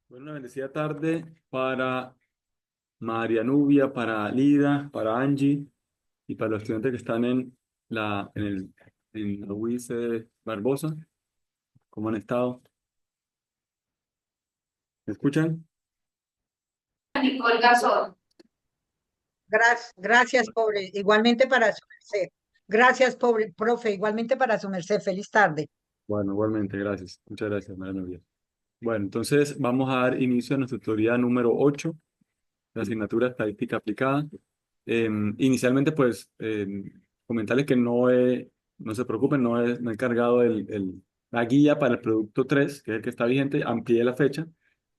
Bueno, una bendecida tarde para María Nubia, para Lida, para Angie y para los estudiantes que están en la UIC Barbosa. ¿Cómo han estado? ¿Me escuchan? Nicole Garzón. Gracias, pobre. Igualmente para su merced. Gracias, pobre, profe. Igualmente para su merced. Feliz tarde. Bueno, igualmente, gracias. Muchas gracias, María Nubia. Bueno, entonces vamos a dar inicio a nuestra tutoría número 8, la asignatura Estadística Aplicada. Inicialmente, pues, comentarles que no se preocupen, no he cargado la guía para el producto 3, que es el que está vigente. Amplié la fecha,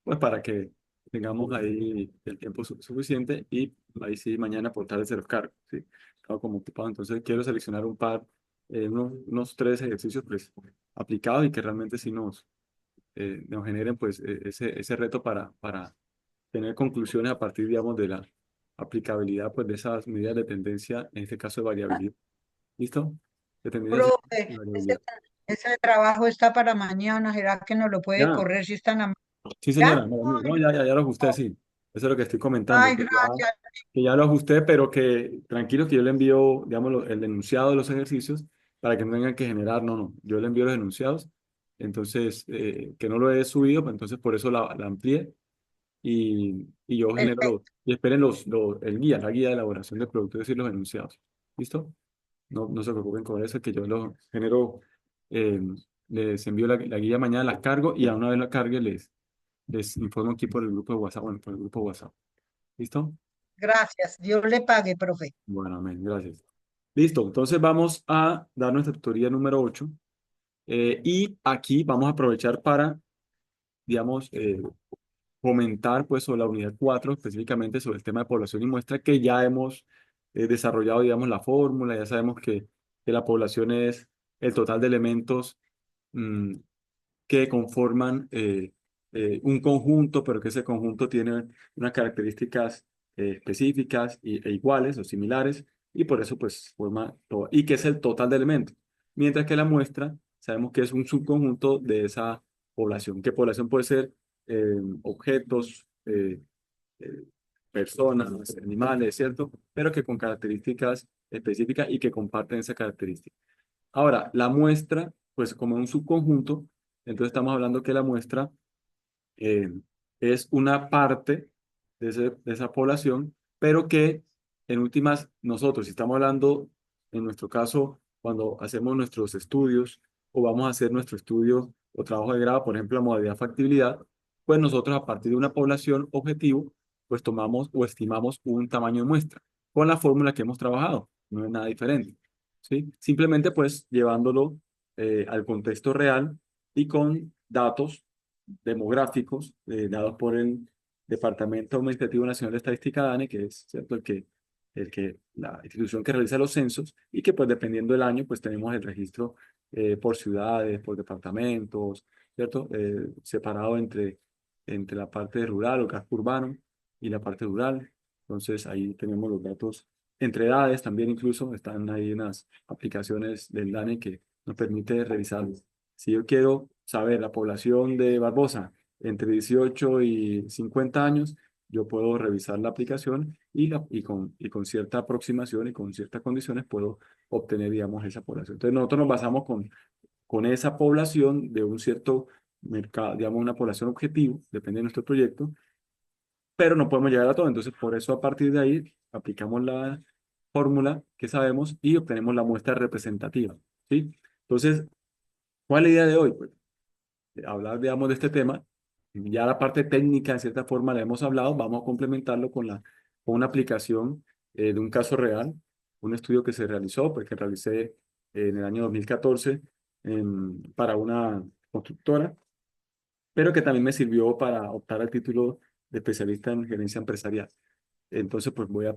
pues para que tengamos ahí el tiempo suficiente y ahí sí mañana por tarde se los cargo, ¿sí? Estaba como ocupado, entonces quiero seleccionar unos 3 ejercicios pues aplicados y que realmente sí nos generen pues ese reto para tener conclusiones a partir, digamos, de la aplicabilidad pues de esas medidas de tendencia, en este caso de variabilidad. ¿Listo? De tendencia y Profe, variabilidad. ese trabajo está para mañana. ¿Será que no lo puede Ya, correr si están a... sí señora, ¿Ya? no, ya lo ajusté, sí. Eso es lo que estoy comentando, Ay, gracias. que ya lo ajusté, pero que tranquilo que yo le envío, digamos, el enunciado de los ejercicios para que no tengan que generar, no, yo le envío los enunciados, entonces, que no lo he subido, pues entonces por eso la amplié y yo genero Perfecto. y esperen la guía de elaboración del producto, es decir, los enunciados. ¿Listo? No se preocupen con eso, que yo lo genero, eh, les envío la guía mañana, la cargo y a una vez la cargue les informo aquí por el grupo de WhatsApp, bueno, por el grupo de WhatsApp. ¿Listo? Gracias. Dios le pague, profe. Bueno, amén, gracias. Listo, entonces vamos a dar nuestra tutoría número 8 y aquí vamos a aprovechar para, digamos, comentar pues sobre la unidad 4 específicamente sobre el tema de población y muestra que ya hemos desarrollado, digamos, la fórmula, ya sabemos que la población es el total de elementos mm, que conforman un conjunto, pero que ese conjunto tiene unas características específicas e iguales o similares, y por eso pues forma todo, y que es el total de elementos. Mientras que la muestra sabemos que es un subconjunto de esa población. ¿Qué población puede ser? Objetos, eh, personas, animales, ¿cierto? Pero que con características específicas y que comparten esa característica. Ahora, la muestra, pues como un subconjunto, entonces estamos hablando que la muestra eh, es una parte de esa población, pero que en últimas nosotros, si estamos hablando, en nuestro caso, cuando hacemos nuestros estudios o vamos a hacer nuestro estudio o trabajo de grado, por ejemplo, la modalidad factibilidad, pues nosotros a partir de una población objetivo, pues tomamos o estimamos un tamaño de muestra con la fórmula que hemos trabajado, no es nada diferente, ¿sí? Simplemente pues llevándolo al contexto real y con datos demográficos dados por el Departamento Administrativo Nacional de Estadística DANE, que es cierto la institución que realiza los censos y que pues dependiendo del año pues tenemos el registro por ciudades, por departamentos, ¿cierto? Separado entre la parte rural o casco urbano y la parte rural. Entonces ahí tenemos los datos entre edades también incluso están ahí unas aplicaciones del DANE que nos permite revisarlos. Si yo quiero saber la población de Barbosa entre 18 y 50 años, yo puedo revisar la aplicación y con cierta aproximación y con ciertas condiciones puedo obtener, digamos, esa población. Entonces, nosotros nos basamos con esa población de un cierto mercado, digamos, una población objetivo, depende de nuestro proyecto, pero no podemos llegar a todo. Entonces, por eso a partir de ahí aplicamos la fórmula que sabemos y obtenemos la muestra representativa, ¿sí? Entonces, ¿cuál es la idea de hoy? Pues hablar, digamos, de este tema. Ya la parte técnica, en cierta forma, la hemos hablado. Vamos a complementarlo con una aplicación de un caso real, un estudio que se realizó, pues que realicé en el año 2014 para una constructora, pero que también me sirvió para optar al título de especialista en gerencia empresarial. Entonces, pues voy a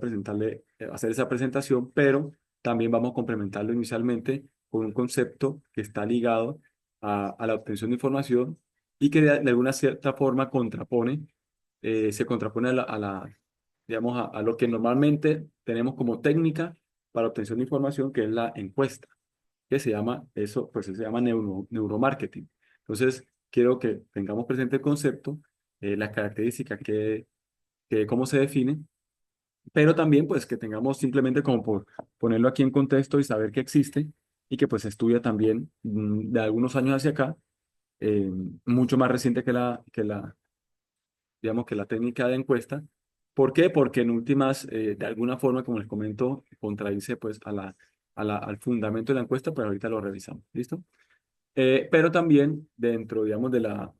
hacer esa presentación, pero también vamos a complementarlo inicialmente con un concepto que está ligado a la obtención de información y que de alguna cierta forma se contrapone digamos, a lo que normalmente tenemos como técnica para obtención de información, que es la encuesta, que se llama pues se llama neuromarketing. Entonces, quiero que tengamos presente el concepto las características cómo se define, pero también pues que tengamos simplemente como por ponerlo aquí en contexto y saber que existe y que pues se estudia también de algunos años hacia acá, eh, mucho más reciente digamos, que la técnica de encuesta. ¿Por qué? Porque en últimas, de alguna forma, como les comento, contradice pues al fundamento de la encuesta, pero ahorita lo revisamos. ¿Listo? Pero también dentro, digamos, de la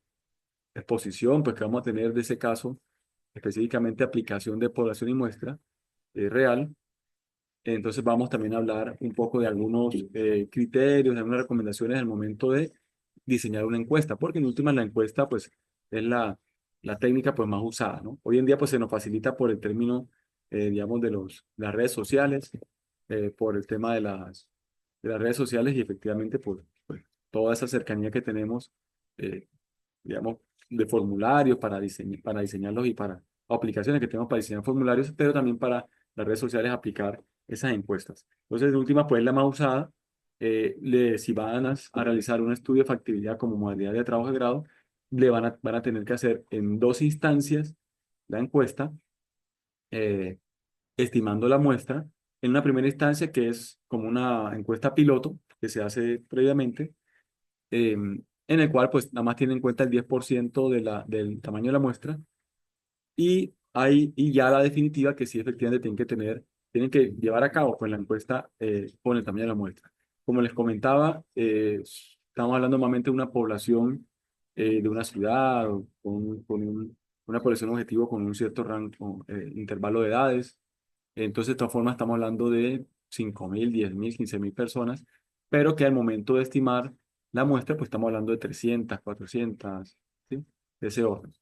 exposición pues que vamos a tener de ese caso, específicamente aplicación de población y muestra real. Entonces vamos también a hablar un poco de algunos criterios, de algunas recomendaciones al momento de diseñar una encuesta, porque en últimas la encuesta pues es la técnica pues más usada, ¿no? Hoy en día pues se nos facilita por el término, digamos, las redes sociales, por el tema de las redes sociales y efectivamente por pues, toda esa cercanía que tenemos, eh, digamos, de formularios para diseñarlos y para o aplicaciones que tenemos para diseñar formularios, pero también para las redes sociales aplicar esas encuestas. Entonces, de última, pues la más usada. Si van a realizar un estudio de factibilidad como modalidad de trabajo de grado, van a tener que hacer en dos instancias la encuesta, eh, estimando la muestra. En una primera instancia, que es como una encuesta piloto que se hace previamente, en el cual pues nada más tiene en cuenta el 10% del tamaño de la muestra y ya la definitiva que sí efectivamente tienen que llevar a cabo pues la encuesta con el tamaño de la muestra. Como les comentaba, estamos hablando normalmente de una población de una ciudad o una población objetivo con un cierto rango, intervalo de edades. Entonces, de todas formas, estamos hablando de 5.000, 10.000, 15.000 personas, pero que al momento de estimar la muestra, pues estamos hablando de 300, 400, ¿sí? De ese orden.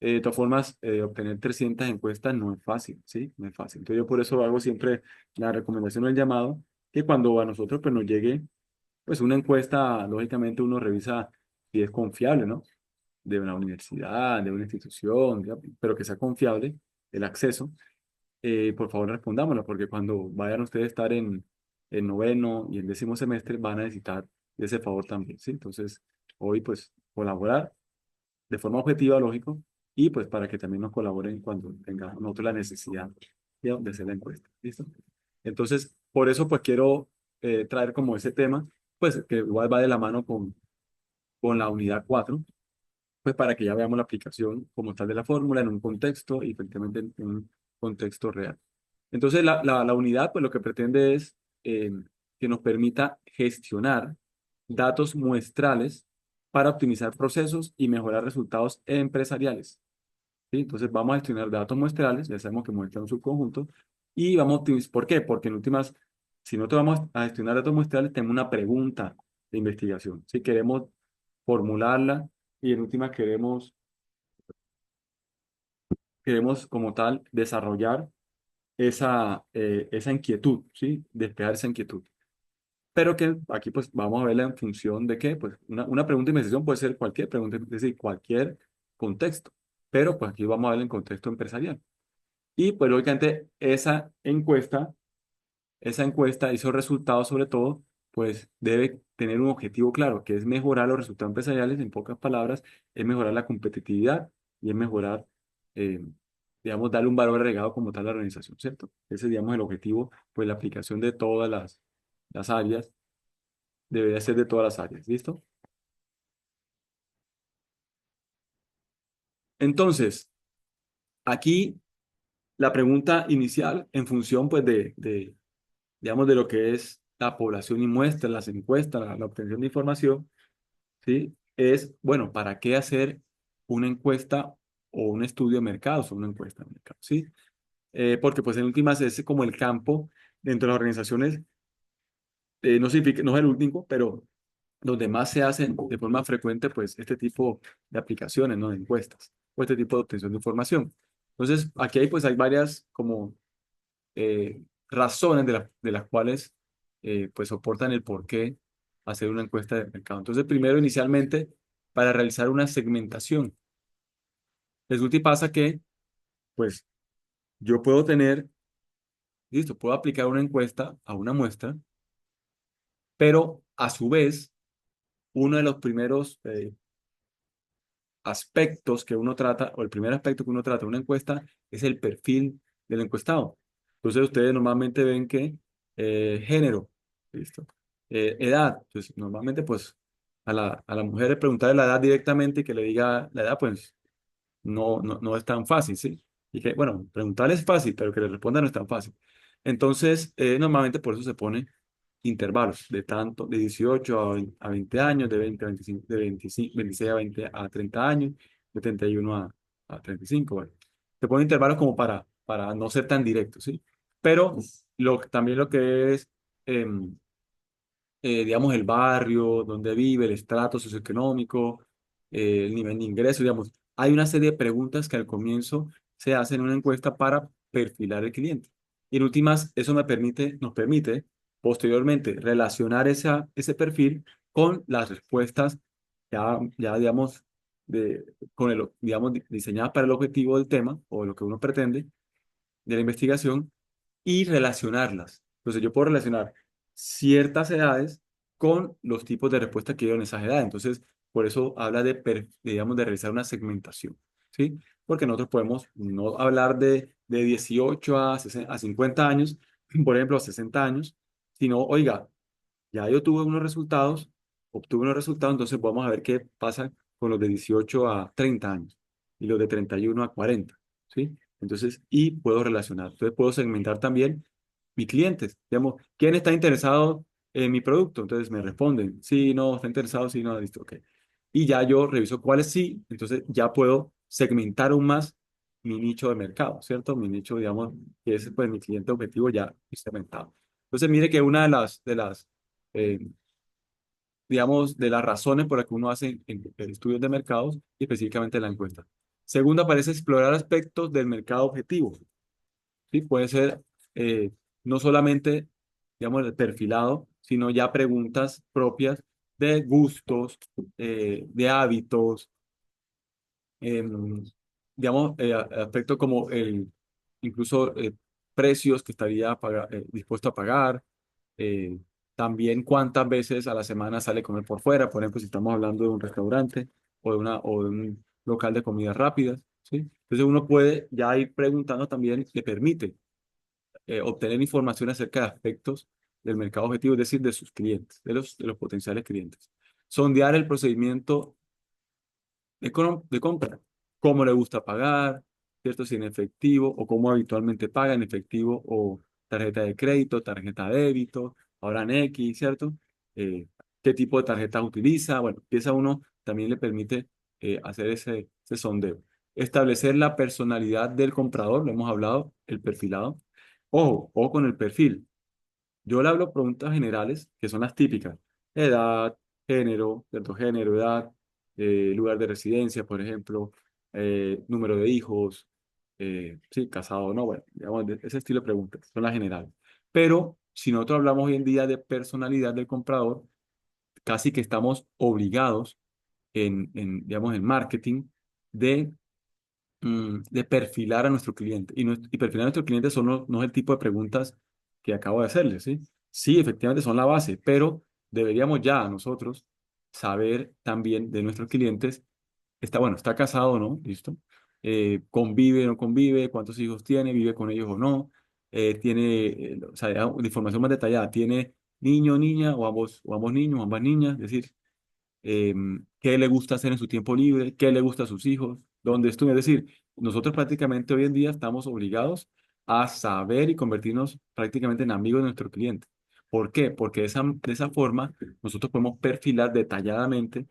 De todas formas, obtener 300 encuestas no es fácil, ¿sí? No es fácil. Entonces, yo por eso hago siempre la recomendación o el llamado, que cuando a nosotros pues, nos llegue pues, una encuesta, lógicamente uno revisa si es confiable, ¿no? De una universidad, de una institución, pero que sea confiable el acceso. Por favor respondámosla, porque cuando vayan ustedes a estar en noveno y en décimo semestre van a necesitar de ese favor también, ¿sí? Entonces, hoy pues colaborar de forma objetiva, lógico, y pues para que también nos colaboren cuando tengamos nosotros la necesidad de hacer la encuesta, ¿listo? Entonces, por eso pues quiero traer como ese tema, pues que igual va de la mano con la unidad 4 pues para que ya veamos la aplicación como tal de la fórmula en un contexto y efectivamente en un contexto real. Entonces, la unidad, pues lo que pretende es que nos permita gestionar datos muestrales para optimizar procesos y mejorar resultados empresariales. ¿Sí? Entonces, vamos a gestionar datos muestrales, ya sabemos que muestra un subconjunto, y vamos a optimizar. ¿Por qué? Porque en últimas, si no te vamos a gestionar datos muestrales, tenemos una pregunta de investigación. Si queremos formularla y en últimas queremos como tal desarrollar esa inquietud, ¿sí? Despejar esa inquietud. Pero que aquí pues vamos a verla en función de qué, pues una pregunta de investigación puede ser cualquier pregunta, es decir, cualquier contexto, pero pues aquí vamos a verla en contexto empresarial. Y pues lógicamente esa encuesta, esos resultados sobre todo, pues debe tener un objetivo claro, que es mejorar los resultados empresariales, en pocas palabras, es mejorar la competitividad y es mejorar, eh, digamos, darle un valor agregado como tal a la organización, ¿cierto? Ese, digamos, el objetivo, pues la aplicación de todas las áreas, debería ser de todas las áreas, ¿listo? Entonces, aquí la pregunta inicial en función, pues, digamos, de lo que es la población y muestra, las encuestas, la obtención de información, ¿sí? Es, bueno, ¿para qué hacer una encuesta o un estudio de mercados o una encuesta de mercado? ¿Sí? Porque pues en últimas es como el campo dentro de las organizaciones, no significa, no es el único, pero donde más se hacen de forma frecuente pues este tipo de aplicaciones, ¿no? De encuestas o este tipo de obtención de información. Entonces, aquí hay pues hay varias como eh, razones de las cuales pues soportan el por qué hacer una encuesta de mercado. Entonces, primero, inicialmente, para realizar una segmentación. Resulta y pasa que, pues, yo puedo tener, listo, puedo aplicar una encuesta a una muestra, pero a su vez, uno de los primeros aspectos que uno trata, o el primer aspecto que uno trata en una encuesta es el perfil del encuestado. Entonces ustedes normalmente ven que género, ¿listo? Edad, pues normalmente pues a la mujer preguntarle la edad directamente y que le diga la edad, pues no es tan fácil, ¿sí? Y que, bueno, preguntarle es fácil, pero que le responda no es tan fácil. Entonces, normalmente por eso se pone intervalos de tanto, de 18 a 20 años, de 20 a 25, de 25, 26 a 20 a 30 años, de 31 a 35, bueno. Se pone intervalos como para no ser tan directo, ¿sí? Pero también lo que es, em, digamos, el barrio, donde vive, el estrato socioeconómico, el nivel de ingreso, digamos. Hay una serie de preguntas que al comienzo se hacen en una encuesta para perfilar el cliente. Y en últimas, eso nos permite posteriormente relacionar ese perfil con las respuestas ya digamos, digamos, diseñadas para el objetivo del tema o lo que uno pretende de la investigación y relacionarlas. Entonces yo puedo relacionar ciertas edades con los tipos de respuesta que dio en esas edades. Entonces, por eso habla digamos, de realizar una segmentación, ¿sí? Porque nosotros podemos no hablar de 18 a 50 años, por ejemplo, a 60 años, sino, oiga, ya yo obtuve unos resultados, entonces vamos a ver qué pasa con los de 18 a 30 años y los de 31 a 40, ¿sí? Entonces, y puedo relacionar. Entonces, puedo segmentar también mis clientes. Digamos, ¿quién está interesado en mi producto? Entonces, me responden, sí, no, está interesado, sí, no, listo, ok. Y ya yo reviso cuáles sí, entonces ya puedo segmentar aún más mi nicho de mercado, ¿cierto? Mi nicho, digamos, que es pues mi cliente objetivo ya segmentado. Entonces, mire que una eh, digamos, de las razones por las que uno hace estudios de mercados y específicamente la encuesta. Segundo, aparece explorar aspectos del mercado objetivo. ¿Sí? Puede ser no solamente, digamos, el perfilado, sino ya preguntas propias de gustos, de hábitos, digamos, aspectos como incluso precios que estaría dispuesto a pagar, eh, también cuántas veces a la semana sale a comer por fuera, por ejemplo, si estamos hablando de un restaurante o de un local de comidas rápidas, ¿sí? Entonces uno puede ya ir preguntando también, le permite obtener información acerca de aspectos del mercado objetivo, es decir, de sus clientes, de los potenciales clientes. Sondear el procedimiento de compra, cómo le gusta pagar, ¿cierto? Si en efectivo o cómo habitualmente paga en efectivo o tarjeta de crédito, tarjeta de débito, ahora en X, ¿cierto? ¿Qué tipo de tarjetas utiliza? Bueno, empieza uno, también le permite hacer ese sondeo. Establecer la personalidad del comprador, lo hemos hablado, el perfilado. Ojo con el perfil. Yo le hablo preguntas generales, que son las típicas. Edad, género, cierto género, edad, lugar de residencia, por ejemplo, número de hijos, sí, casado o no, bueno, digamos, de ese estilo de preguntas, son las generales. Pero si nosotros hablamos hoy en día de personalidad del comprador, casi que estamos obligados digamos, en marketing de de perfilar a nuestro cliente. Y perfilar a nuestro cliente no es el tipo de preguntas que acabo de hacerle, ¿sí? Sí, efectivamente son la base, pero deberíamos ya nosotros saber también de nuestros clientes, está casado o no, ¿listo? Convive o no convive, cuántos hijos tiene, vive con ellos o no, tiene, o sea, ya de información más detallada, tiene niño o niña, o ambos niños, o ambas niñas, es decir, qué le gusta hacer en su tiempo libre, qué le gusta a sus hijos, dónde estudia. Es decir, nosotros prácticamente hoy en día estamos obligados a saber y convertirnos prácticamente en amigos de nuestro cliente. ¿Por qué? Porque de esa forma nosotros podemos perfilar detalladamente,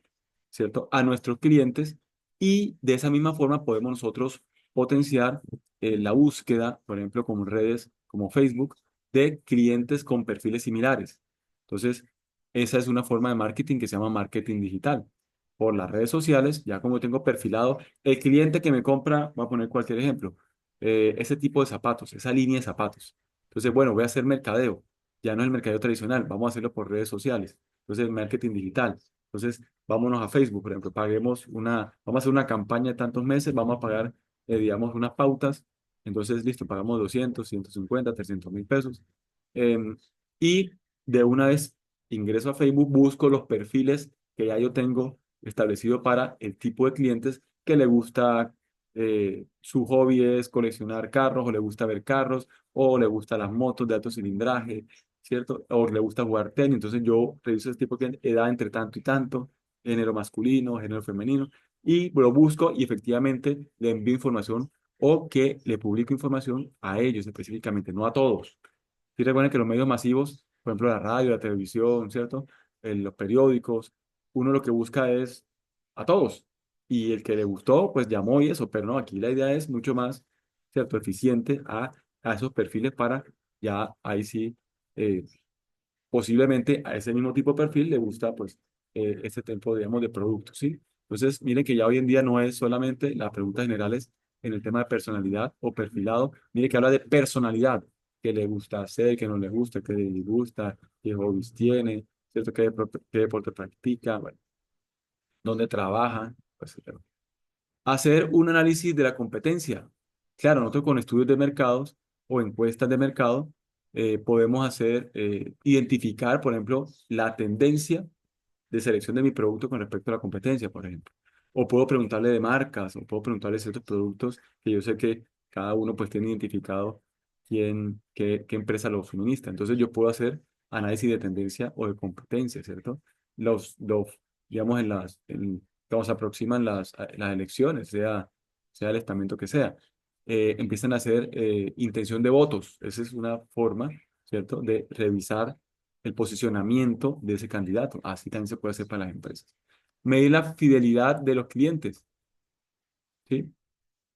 ¿cierto?, a nuestros clientes y de esa misma forma podemos nosotros potenciar la búsqueda, por ejemplo, como redes como Facebook, de clientes con perfiles similares. Entonces, esa es una forma de marketing que se llama marketing digital. Por las redes sociales, ya como tengo perfilado, el cliente que me compra, voy a poner cualquier ejemplo, ese tipo de zapatos, esa línea de zapatos. Entonces, bueno, voy a hacer mercadeo. Ya no es el mercadeo tradicional, vamos a hacerlo por redes sociales. Entonces, marketing digital. Entonces, vámonos a Facebook, por ejemplo, vamos a hacer una campaña de tantos meses, vamos a pagar, digamos, unas pautas. Entonces, listo, pagamos 200, 150, 300.000 pesos. Y de una vez ingreso a Facebook, busco los perfiles que ya yo tengo establecido para el tipo de clientes que le gusta, su hobby es coleccionar carros, o le gusta ver carros, o le gustan las motos de alto cilindraje, ¿cierto? O le gusta jugar tenis. Entonces yo reviso ese tipo de clientes, edad entre tanto y tanto, género masculino, género femenino, y lo busco y efectivamente le envío información o que le publico información a ellos específicamente, no a todos. Sí, recuerden que los medios masivos, por ejemplo, la radio, la televisión, ¿cierto? Los periódicos, uno lo que busca es a todos. Y el que le gustó, pues llamó y eso, pero no, aquí la idea es mucho más, ¿cierto? Eficiente a esos perfiles para ya ahí sí, eh, posiblemente a ese mismo tipo de perfil le gusta, pues, este tipo, digamos, de productos, ¿sí? Entonces, miren que ya hoy en día no es solamente las preguntas generales en el tema de personalidad o perfilado, mire que habla de personalidad, qué le gusta hacer, qué no le gusta, qué le gusta, qué hobbies tiene, ¿cierto? Qué deporte practica, bueno, dónde trabaja, pues, hacer un análisis de la competencia. Claro, nosotros con estudios de mercados o encuestas de mercado podemos hacer, identificar, por ejemplo, la tendencia de selección de mi producto con respecto a la competencia, por ejemplo. O puedo preguntarle de marcas, o puedo preguntarle de ciertos productos que yo sé que cada uno pues tiene identificado qué empresa lo suministra. Entonces yo puedo hacer análisis de tendencia o de competencia, ¿cierto? Digamos, cuando se aproximan las elecciones, sea el estamento que sea, empiezan a hacer intención de votos. Esa es una forma, ¿cierto?, de revisar el posicionamiento de ese candidato. Así también se puede hacer para las empresas. Medir la fidelidad de los clientes, ¿sí?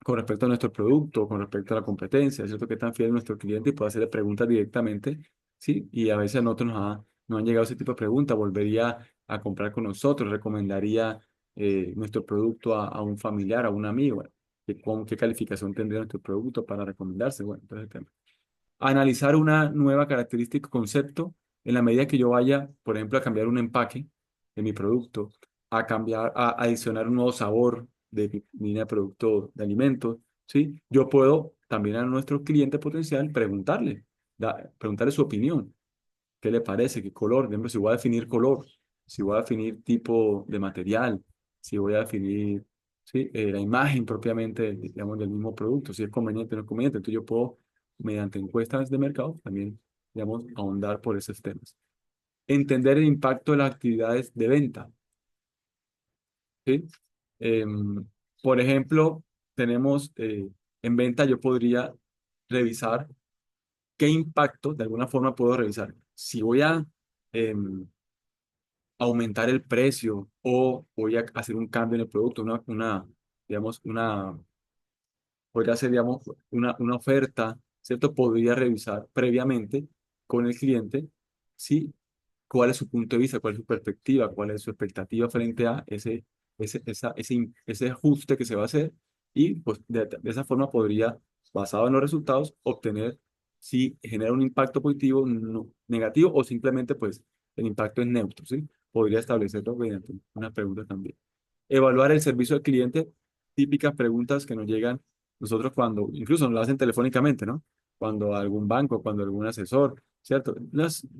Con respecto a nuestro producto, con respecto a la competencia, ¿cierto? ¿Qué tan fiel es nuestro cliente? Y puede hacerle preguntas directamente, ¿sí? Y a veces a nosotros nos han llegado ese tipo de preguntas. ¿Volvería a comprar con nosotros? ¿Recomendaría nuestro producto a un familiar, a un amigo? Bueno, ¿qué calificación tendría nuestro producto para recomendarse? Bueno, entonces el tema analizar una nueva característica o concepto en la medida que yo vaya, por ejemplo, a cambiar un empaque de mi producto, a adicionar un nuevo sabor de mi línea de producto de alimentos, ¿sí? Yo puedo también a nuestro cliente potencial preguntarle su opinión. ¿Qué le parece? ¿Qué color? Por ejemplo, si voy a definir color, si voy a definir tipo de material, si voy a definir, ¿sí?, la imagen propiamente, digamos, del mismo producto, si es conveniente o no es conveniente. Entonces yo puedo, mediante encuestas de mercado, también, digamos, ahondar por esos temas. Entender el impacto de las actividades de venta, ¿sí? Em, por ejemplo, tenemos, en venta, yo podría revisar qué impacto, de alguna forma puedo revisar. Si voy a em, aumentar el precio o voy a hacer un cambio en el producto, digamos, podría ser, digamos, una oferta, ¿cierto? Podría revisar previamente con el cliente, ¿sí? Cuál es su punto de vista, cuál es su perspectiva, cuál es su expectativa frente a ese ajuste que se va a hacer y pues de esa forma podría, basado en los resultados, obtener si genera un impacto positivo, negativo o simplemente pues el impacto es neutro, ¿sí? Podría establecerlo mediante una pregunta también. Evaluar el servicio al cliente, típicas preguntas que nos llegan nosotros cuando, incluso nos lo hacen telefónicamente, ¿no? Cuando algún banco, cuando algún asesor, ¿cierto?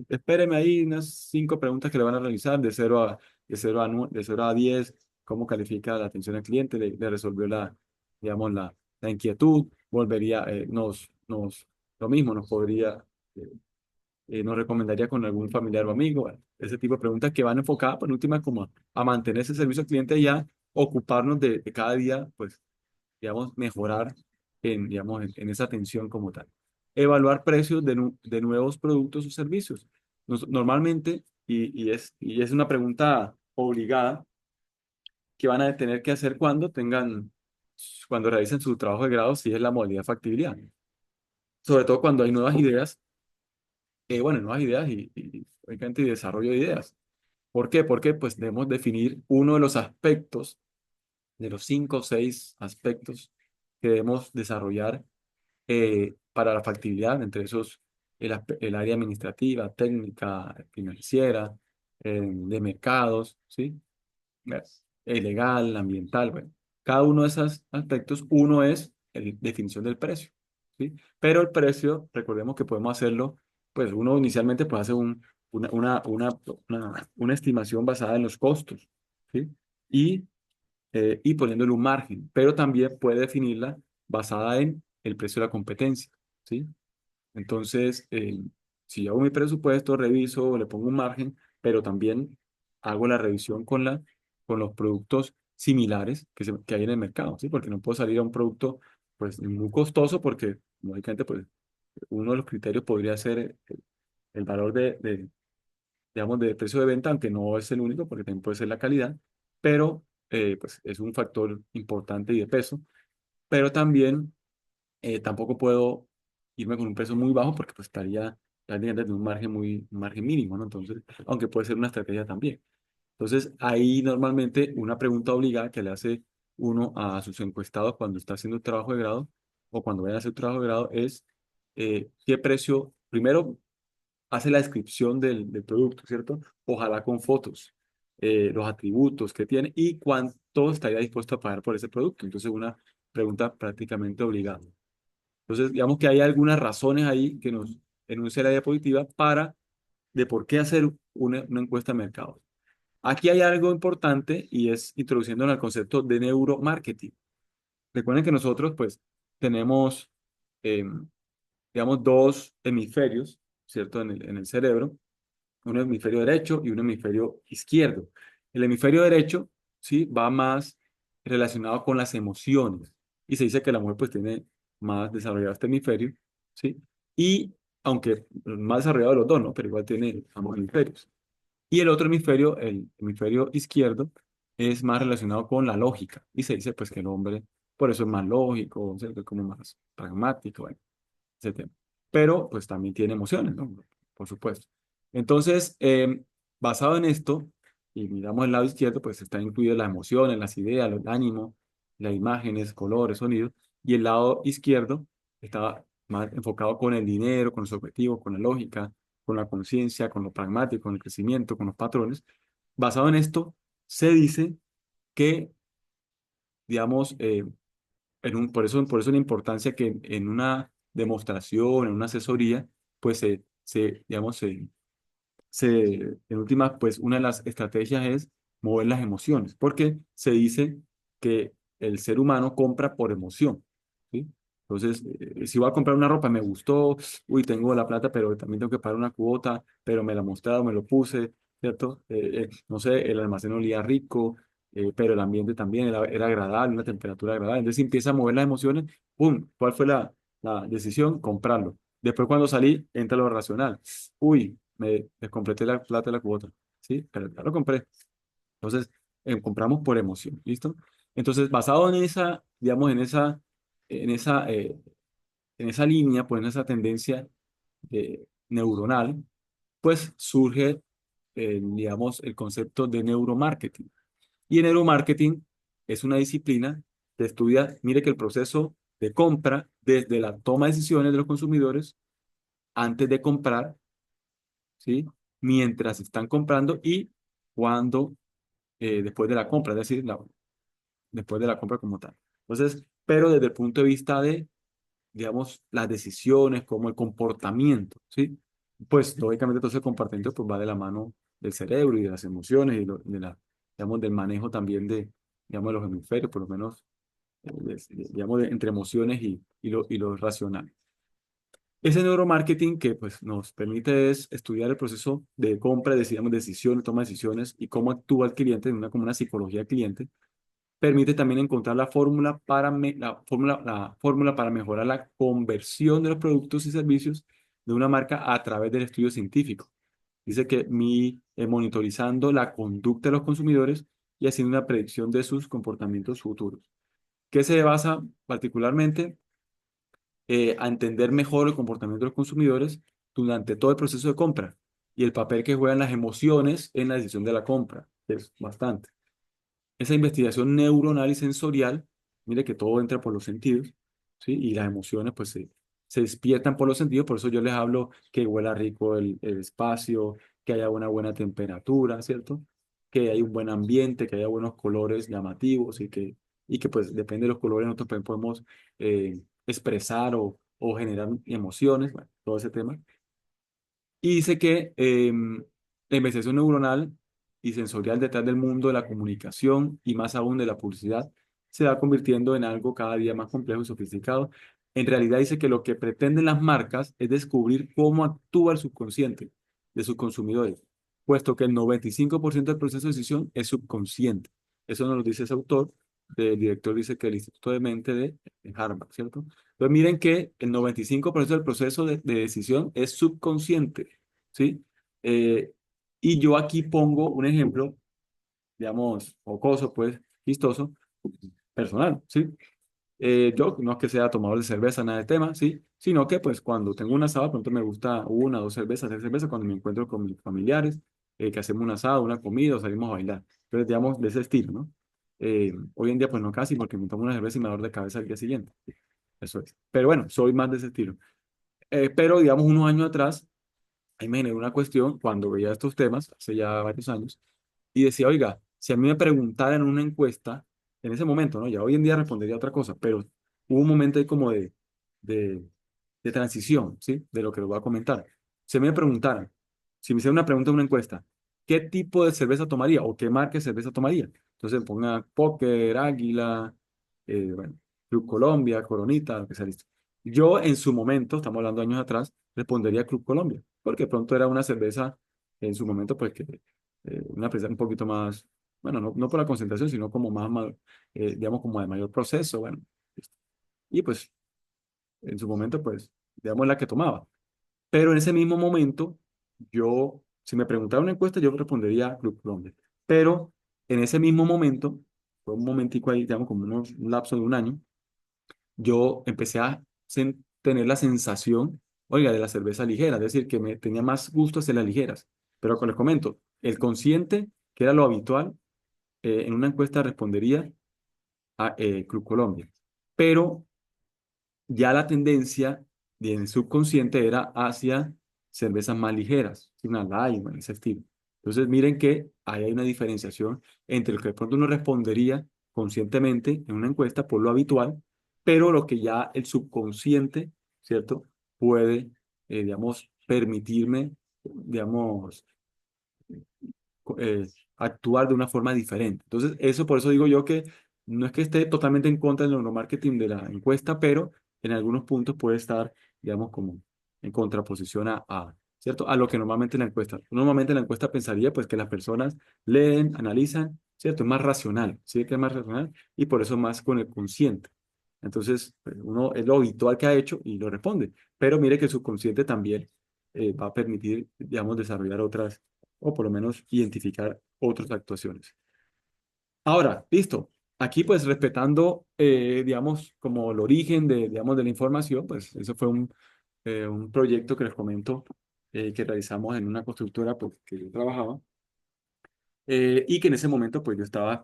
Espéreme ahí unas 5 preguntas que le van a realizar de 0 a 10, cómo califica la atención al cliente, le resolvió digamos, la inquietud, volvería, lo mismo, eh, nos recomendaría con algún familiar o amigo, bueno, ese tipo de preguntas que van enfocadas, por última, como a mantener ese servicio al cliente y a ocuparnos de cada día, pues, digamos, mejorar digamos, en esa atención como tal. Evaluar precios de nuevos productos o servicios. Normalmente, y es una pregunta obligada que van a tener que hacer cuando realicen su trabajo de grado, si es la modalidad factibilidad. Sobre todo cuando hay nuevas ideas, bueno, nuevas ideas obviamente, y desarrollo de ideas. ¿Por qué? Porque pues debemos definir uno de los aspectos, de los 5 o 6 aspectos que debemos desarrollar para la factibilidad, entre esos el área administrativa, técnica, financiera, de mercados, ¿sí? Legal, ambiental, bueno. Cada uno de esos aspectos, uno es la definición del precio, ¿sí? Pero el precio, recordemos que podemos hacerlo, pues uno inicialmente puede hacer una estimación basada en los costos, ¿sí? y poniéndole un margen, pero también puede definirla basada en el precio de la competencia, ¿sí? Entonces, si yo hago mi presupuesto, reviso, le pongo un margen, pero también hago la revisión con los productos similares que hay en el mercado, ¿sí? Porque no puedo salir a un producto pues muy costoso porque, lógicamente, pues uno de los criterios podría ser el valor digamos, de precio de venta, aunque no es el único, porque también puede ser la calidad, pero pues es un factor importante y de peso, pero también tampoco puedo irme con un precio muy bajo porque pues estaría prácticamente en un margen mínimo, ¿no? Entonces, aunque puede ser una estrategia también. Entonces, ahí normalmente una pregunta obligada que le hace uno a sus encuestados cuando está haciendo el trabajo de grado o cuando vayan a hacer el trabajo de grado es qué precio, primero hace la descripción del producto, ¿cierto? Ojalá con fotos, los atributos que tiene y cuánto estaría dispuesto a pagar por ese producto. Entonces, una pregunta prácticamente obligada. Entonces, digamos que hay algunas razones ahí que nos enuncia la diapositiva de por qué hacer una encuesta de mercado. Aquí hay algo importante y es introduciéndonos al concepto de neuromarketing. Recuerden que nosotros, pues, tenemos, digamos, dos hemisferios, ¿cierto? En el cerebro, un hemisferio derecho y un hemisferio izquierdo. El hemisferio derecho, ¿sí? Va más relacionado con las emociones. Y se dice que la mujer, pues, tiene más desarrollado este hemisferio, ¿sí? Y, aunque más desarrollado de los dos, ¿no? Pero igual tiene ambos hemisferios. Y el otro hemisferio, el hemisferio izquierdo, es más relacionado con la lógica. Y se dice, pues, que el hombre, por eso es más lógico, ¿cierto? Como más pragmático, bueno, ese tema. Pero, pues, también tiene emociones, ¿no? Por supuesto. Entonces, basado en esto, y miramos el lado izquierdo, pues, están incluidas las emociones, las ideas, el ánimo, las imágenes, colores, sonidos. Y el lado izquierdo está más enfocado con el dinero, con los objetivos, con la lógica, con la conciencia, con lo pragmático, con el crecimiento, con los patrones. Basado en esto, se dice que, digamos, por eso la importancia que en una demostración, en una asesoría, pues digamos, en últimas, pues una de las estrategias es mover las emociones, porque se dice que el ser humano compra por emoción, ¿sí? Entonces, si voy a comprar una ropa, me gustó, uy, tengo la plata, pero también tengo que pagar una cuota, pero me la mostraron, me lo puse, ¿cierto? No sé, el almacén olía rico, pero el ambiente también era agradable, una temperatura agradable. Entonces, si empieza a mover las emociones, ¡pum! ¿Cuál fue la decisión? Comprarlo. Después, cuando salí, entra lo racional. Uy, me completé la plata de la cuota, ¿sí? Pero ya lo compré. Entonces, compramos por emoción, ¿listo? Entonces, basado en esa, digamos, en esa, eh, en esa línea, pues en esa tendencia neuronal, pues surge, digamos, el concepto de neuromarketing. Y el neuromarketing es una disciplina que estudia, mire que el proceso de compra, desde la toma de decisiones de los consumidores, antes de comprar, ¿sí? Mientras están comprando y cuando, después de la compra, es decir, después de la compra como tal. Entonces, pero desde el punto de vista de, digamos, las decisiones, como el comportamiento, ¿sí? Pues, lógicamente, todo ese comportamiento pues, va de la mano del cerebro y de las emociones y digamos, del manejo también digamos, de los hemisferios, por lo menos, digamos, entre emociones y lo racional. Ese neuromarketing que pues, nos permite es estudiar el proceso de compra, decidamos decisiones, toma de decisiones y cómo actúa el cliente, como una psicología del cliente, permite también encontrar la fórmula para mejorar la conversión de los productos y servicios de una marca a través del estudio científico. Dice que monitorizando la conducta de los consumidores y haciendo una predicción de sus comportamientos futuros. ¿Qué se basa particularmente? A entender mejor el comportamiento de los consumidores durante todo el proceso de compra y el papel que juegan las emociones en la decisión de la compra, que es bastante. Esa investigación neuronal y sensorial, mire que todo entra por los sentidos, ¿sí? Y las emociones pues se despiertan por los sentidos, por eso yo les hablo que huela rico el espacio, que haya una buena temperatura, ¿cierto? Que haya un buen ambiente, que haya buenos colores llamativos y que pues depende de los colores nosotros también podemos expresar o generar emociones, bueno, todo ese tema. Y dice que la investigación neuronal y sensorial detrás del mundo de la comunicación y más aún de la publicidad se va convirtiendo en algo cada día más complejo y sofisticado. En realidad dice que lo que pretenden las marcas es descubrir cómo actúa el subconsciente de sus consumidores, puesto que el 95% del proceso de decisión es subconsciente. Eso nos lo dice ese autor. El director dice que el Instituto de Mente de Harvard, ¿cierto? Entonces miren que el 95% del proceso de decisión es subconsciente, ¿sí? Eh, y yo aquí pongo un ejemplo, digamos, jocoso, pues, chistoso, personal, ¿sí? Yo no es que sea tomador de cerveza, nada de tema, ¿sí? Sino que pues cuando tengo un asado, pronto me gusta una, dos cervezas, tres cervezas, cuando me encuentro con mis familiares, que hacemos un asado, una comida o salimos a bailar. Entonces, digamos, de ese estilo, ¿no? Hoy en día pues no casi porque me tomo una cerveza y me da dolor de cabeza al día siguiente. Eso es. Pero bueno, soy más de ese estilo. Pero digamos unos años atrás, ahí me generó una cuestión cuando veía estos temas, hace ya varios años, y decía, oiga, si a mí me preguntaran en una encuesta, en ese momento, ¿no? Ya hoy en día respondería otra cosa, pero hubo un momento ahí como de, de transición, ¿sí? De lo que les voy a comentar. Si a mí me preguntaran, si me hicieran una pregunta en una encuesta, ¿qué tipo de cerveza tomaría o qué marca de cerveza tomaría? Entonces ponga Póker, Águila, bueno, Club Colombia, Coronita, lo que sea, listo. Yo en su momento, estamos hablando de años atrás, respondería Club Colombia, porque pronto era una cerveza en su momento, pues que una cerveza un poquito más, bueno, no por la concentración, sino como más, digamos, como de mayor proceso, bueno. Listo. Y pues en su momento, pues, digamos, la que tomaba. Pero en ese mismo momento, yo, si me preguntara una encuesta, yo respondería Club Colombia. Pero en ese mismo momento, fue un momentico ahí, digamos, como un lapso de un año, yo empecé a tener la sensación, oiga, de la cerveza ligera, es decir, que me tenía más gusto hacia las ligeras. Pero como les comento, el consciente, que era lo habitual, en una encuesta respondería a Club Colombia. Pero ya la tendencia del subconsciente era hacia cervezas más ligeras, una Lime, ese estilo. Entonces, miren que ahí hay una diferenciación entre lo que de pronto uno respondería conscientemente en una encuesta por lo habitual, pero lo que ya el subconsciente, ¿cierto? Puede, digamos, permitirme, digamos, actuar de una forma diferente. Entonces, eso por eso digo yo que no es que esté totalmente en contra del neuromarketing de la encuesta, pero en algunos puntos puede estar, digamos, como en contraposición ¿cierto? A lo que normalmente en la encuesta. Normalmente en la encuesta pensaría pues que las personas leen, analizan, ¿cierto? Es más racional, ¿sí? Que es más racional y por eso más con el consciente. Entonces, pues, uno es lo habitual que ha hecho y lo responde. Pero mire que el subconsciente también va a permitir, digamos, desarrollar otras o por lo menos identificar otras actuaciones. Ahora, listo. Aquí, pues, respetando, digamos, como el origen digamos, de la información, pues, eso fue un proyecto que les comento que realizamos en una constructora pues, que yo trabajaba y que en ese momento, pues, yo estaba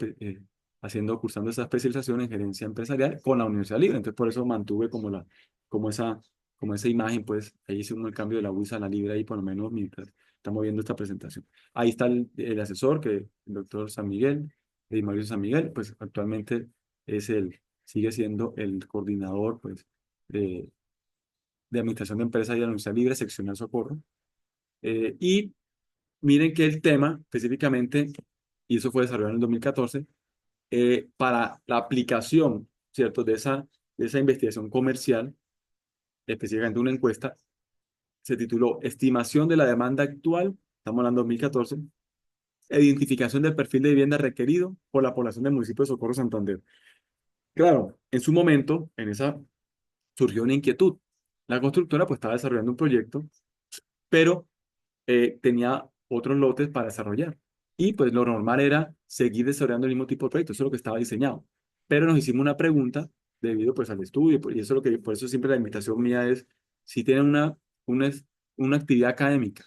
cursando esa especialización en gerencia empresarial con la Universidad Libre. Entonces, por eso mantuve como esa, como esa imagen, pues, ahí hice el cambio de la UIS a la Libre ahí, por lo menos, mientras estamos viendo esta presentación. Ahí está el asesor, que el doctor San Miguel, Mauricio San Miguel, pues, actualmente sigue siendo el coordinador, pues, de Administración de Empresas y de la Universidad Libre, seccional Socorro. Y miren que el tema, específicamente, y eso fue desarrollado en el 2014, para la aplicación, ¿cierto? De esa investigación comercial, específicamente una encuesta, se tituló Estimación de la demanda actual, estamos hablando de 2014, e identificación del perfil de vivienda requerido por la población del municipio de Socorro Santander. Claro, en su momento, surgió una inquietud. La constructora pues estaba desarrollando un proyecto, pero tenía otros lotes para desarrollar. Y pues lo normal era seguir desarrollando el mismo tipo de proyecto, eso es lo que estaba diseñado. Pero nos hicimos una pregunta debido pues al estudio, y eso es lo que, por eso siempre la invitación mía es, si tienen una, una actividad académica,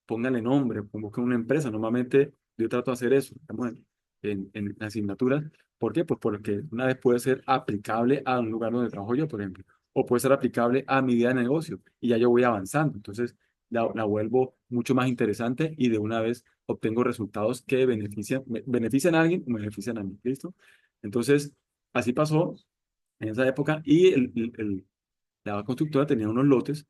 pónganle nombre, busquen una empresa. Normalmente yo trato de hacer eso, digamos, en asignaturas. ¿Por qué? Pues porque una vez puede ser aplicable a un lugar donde trabajo yo, por ejemplo, o puede ser aplicable a mi idea de negocio y ya yo voy avanzando. Entonces la vuelvo mucho más interesante y de una vez obtengo resultados que benefician a alguien o me benefician a mí. ¿Listo? Entonces, así pasó en esa época y la constructora tenía unos lotes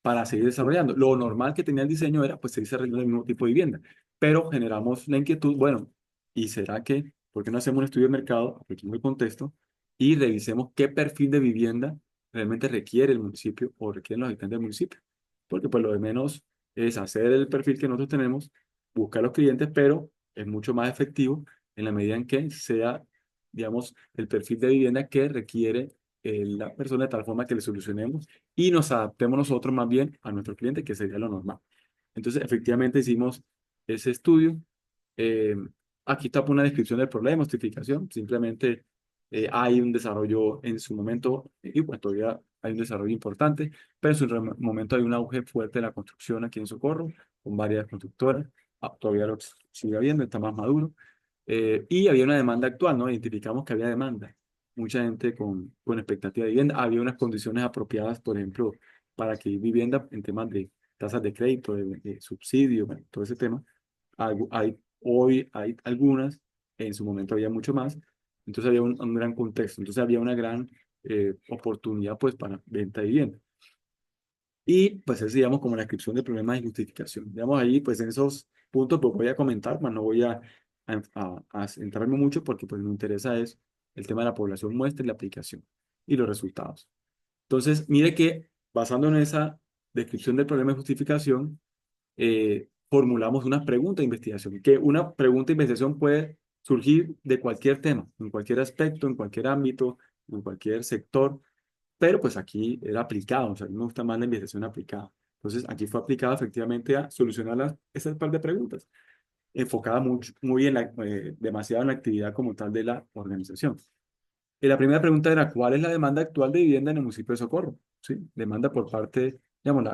para seguir desarrollando. Lo normal que tenía el diseño era pues seguir desarrollando el mismo tipo de vivienda. pero generamos la inquietud, bueno, ¿y será que, por qué no hacemos un estudio de mercado, aprovechemos el contexto, y revisemos qué perfil de vivienda realmente requiere el municipio o requieren los habitantes del municipio? Porque pues lo de menos es hacer el perfil que nosotros tenemos, buscar los clientes, pero es mucho más efectivo en la medida en que sea, digamos, el perfil de vivienda que requiere la persona de tal forma que le solucionemos y nos adaptemos nosotros más bien a nuestro cliente, que sería lo normal. Entonces, efectivamente hicimos ese estudio. Eh, Aquí está una descripción del problema, justificación. Simplemente hay un desarrollo en su momento, y pues todavía hay un desarrollo importante, pero en su momento hay un auge fuerte de la construcción aquí en Socorro, con varias constructoras. Todavía lo sigue habiendo, está más maduro. Y había una demanda actual, ¿no? Identificamos que había demanda. Mucha gente con expectativa de vivienda. Había unas condiciones apropiadas, por ejemplo, para que vivienda en temas de tasas de crédito, de subsidio, bueno, todo ese tema. Hoy hay algunas, en su momento había mucho más. Entonces había un gran contexto. Entonces había una gran oportunidad pues para venta de vivienda. Y pues es, digamos, como la descripción de problemas y justificación. Digamos, ahí, pues en esos puntos pues voy a comentar, mas no voy a centrarme mucho porque pues me interesa es el tema de la población muestra y la aplicación y los resultados. Entonces, mire que basando en esa descripción del problema y justificación, formulamos una pregunta de investigación, que una pregunta de investigación puede surgir de cualquier tema, en cualquier aspecto, en cualquier ámbito, en cualquier sector, pero pues aquí era aplicado, o sea, a mí me gusta más la investigación aplicada. Entonces, aquí fue aplicada efectivamente a solucionar esas par de preguntas, enfocada mucho, muy en demasiado en la actividad como tal de la organización. Y la primera pregunta era, ¿cuál es la demanda actual de vivienda en el municipio de Socorro? ¿Sí? Demanda por parte, digamos,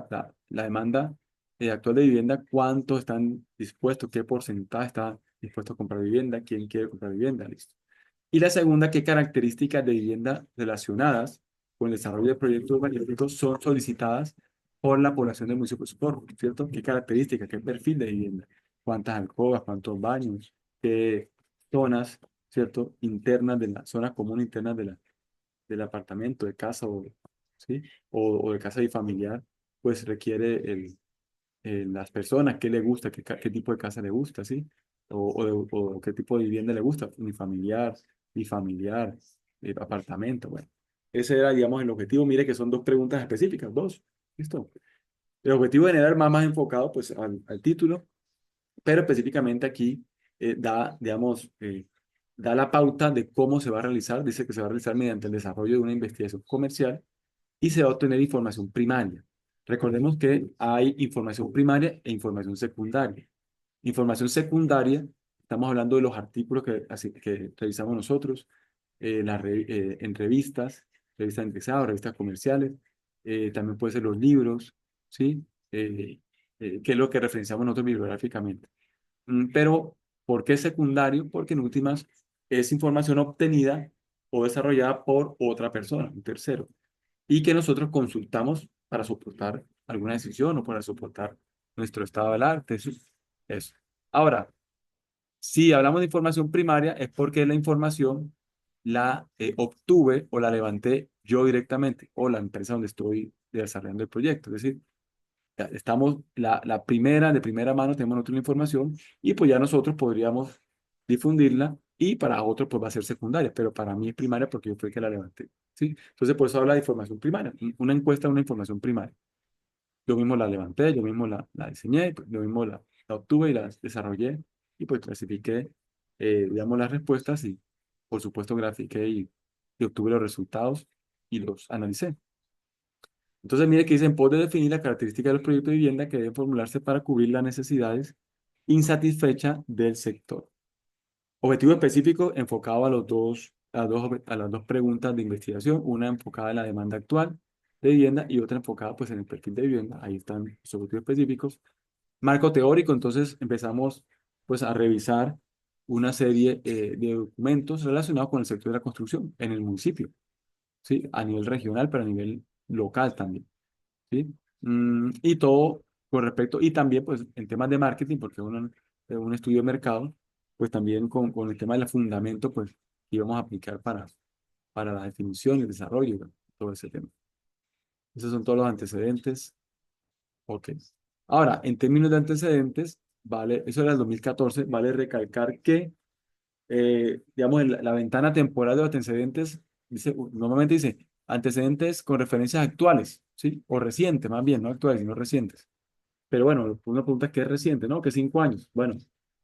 la demanda actual de vivienda, ¿cuántos están dispuestos, qué porcentaje está dispuesto a comprar vivienda, quién quiere comprar vivienda? Listo. Y la segunda, ¿qué características de vivienda relacionadas con el desarrollo de proyectos urbanísticos son solicitadas por la población del municipio de Socorro? ¿Cierto? ¿Qué características, qué perfil de vivienda? ¿Cuántas alcobas, cuántos baños, qué zonas, ¿cierto? Internas de la zona común interna del apartamento, de casa ¿sí? O de casa y familiar, pues requiere las personas, qué le gusta, qué tipo de casa le gusta, ¿sí? O qué tipo de vivienda le gusta, unifamiliar, bifamiliar, apartamento, bueno. Ese era, digamos, el objetivo. Mire que son dos preguntas específicas, dos. ¿Listo? El objetivo general más enfocado, pues, al título, pero específicamente aquí digamos, da la pauta de cómo se va a realizar. Dice que se va a realizar mediante el desarrollo de una investigación comercial y se va a obtener información primaria. Recordemos que hay información primaria e información secundaria. Información secundaria, estamos hablando de los artículos que revisamos nosotros, en revistas indexadas, revistas comerciales, también puede ser los libros, ¿sí? Que es lo que referenciamos nosotros bibliográficamente. Pero, ¿por qué secundario? Porque en últimas es información obtenida o desarrollada por otra persona, un tercero, y que nosotros consultamos para soportar alguna decisión o para soportar nuestro estado del arte. Eso. Ahora, si hablamos de información primaria, es porque la información la obtuve o la levanté yo directamente o la empresa donde estoy desarrollando el proyecto. Es decir, estamos de primera mano tenemos nosotros la información y pues ya nosotros podríamos difundirla y para otros pues va a ser secundaria, pero para mí es primaria porque yo fui el que la levanté, ¿sí? Entonces por eso habla de información primaria. Una encuesta es una información primaria. Yo mismo la levanté, yo mismo la diseñé, pues, yo mismo la obtuve y la desarrollé y pues clasifiqué, digamos, las respuestas y por supuesto grafiqué y obtuve los resultados y los analicé. Entonces, mire que dice, en pos de definir las características de los proyectos de vivienda que deben formularse para cubrir las necesidades insatisfechas del sector. Objetivo específico enfocado a las dos preguntas de investigación, una enfocada en la demanda actual de vivienda y otra enfocada pues en el perfil de vivienda. Ahí están los objetivos específicos. Marco teórico, entonces empezamos pues a revisar una serie de documentos relacionados con el sector de la construcción en el municipio, ¿sí? A nivel regional, pero a nivel local también. ¿Sí? Y todo con respecto, y también pues en temas de marketing, porque un estudio de mercado, pues también con el tema del fundamento, pues íbamos a aplicar para la definición y el desarrollo, bueno, todo ese tema. Esos son todos los antecedentes. Ok. Ahora, en términos de antecedentes, vale, eso era el 2014, vale recalcar que, digamos, en la ventana temporal de los antecedentes, dice, normalmente dice antecedentes con referencias actuales, ¿sí? O recientes, más bien, no actuales, sino recientes. Pero bueno, uno pregunta qué es reciente, ¿no? Que 5 años. Bueno,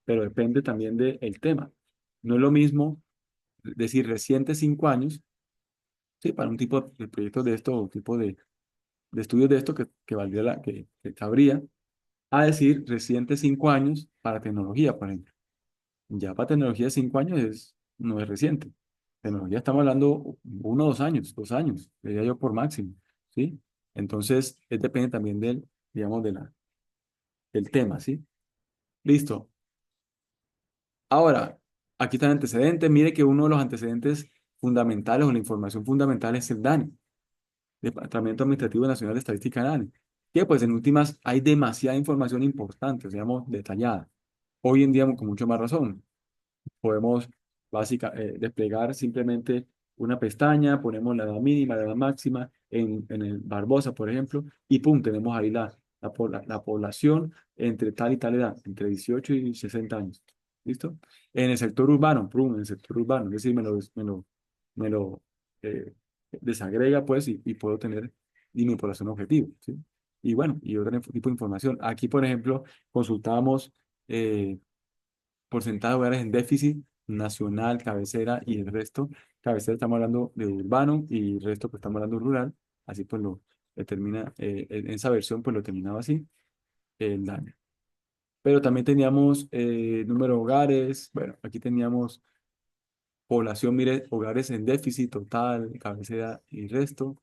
pero depende también del tema. No es lo mismo decir reciente 5 años, ¿sí? Para un tipo de proyectos de esto o un tipo de estudios de esto que valdría que cabría, a decir reciente 5 años para tecnología, por ejemplo. Ya para tecnología 5 años no es reciente. Tecnología estamos hablando 1 o 2 años, 2 años, diría yo por máximo, ¿sí? Entonces, depende también digamos, del tema, ¿sí? Listo. Ahora, aquí están antecedentes. Mire que uno de los antecedentes fundamentales o la información fundamental es el DANE, Departamento Administrativo Nacional de Estadística DANE, que pues en últimas hay demasiada información importante, digamos, detallada. Hoy en día con mucho más razón. Podemos desplegar simplemente una pestaña, ponemos la edad mínima, la edad máxima en el Barbosa, por ejemplo, y pum, tenemos ahí la población entre tal y tal edad, entre 18 y 60 años. ¿Listo? En el sector urbano, pum, en el sector urbano, es decir, me lo eh, desagrega, pues, y puedo tener y mi población objetivo, ¿sí? Y bueno, y otro tipo de información. Aquí, por ejemplo, consultamos eh, porcentaje de hogares en déficit nacional, cabecera y el resto. Cabecera estamos hablando de urbano y el resto pues estamos hablando de rural. Así pues lo determina, en esa versión pues lo terminaba así el daño. Pero también teníamos número de hogares. Bueno, aquí teníamos población, mire, hogares en déficit total, cabecera y resto.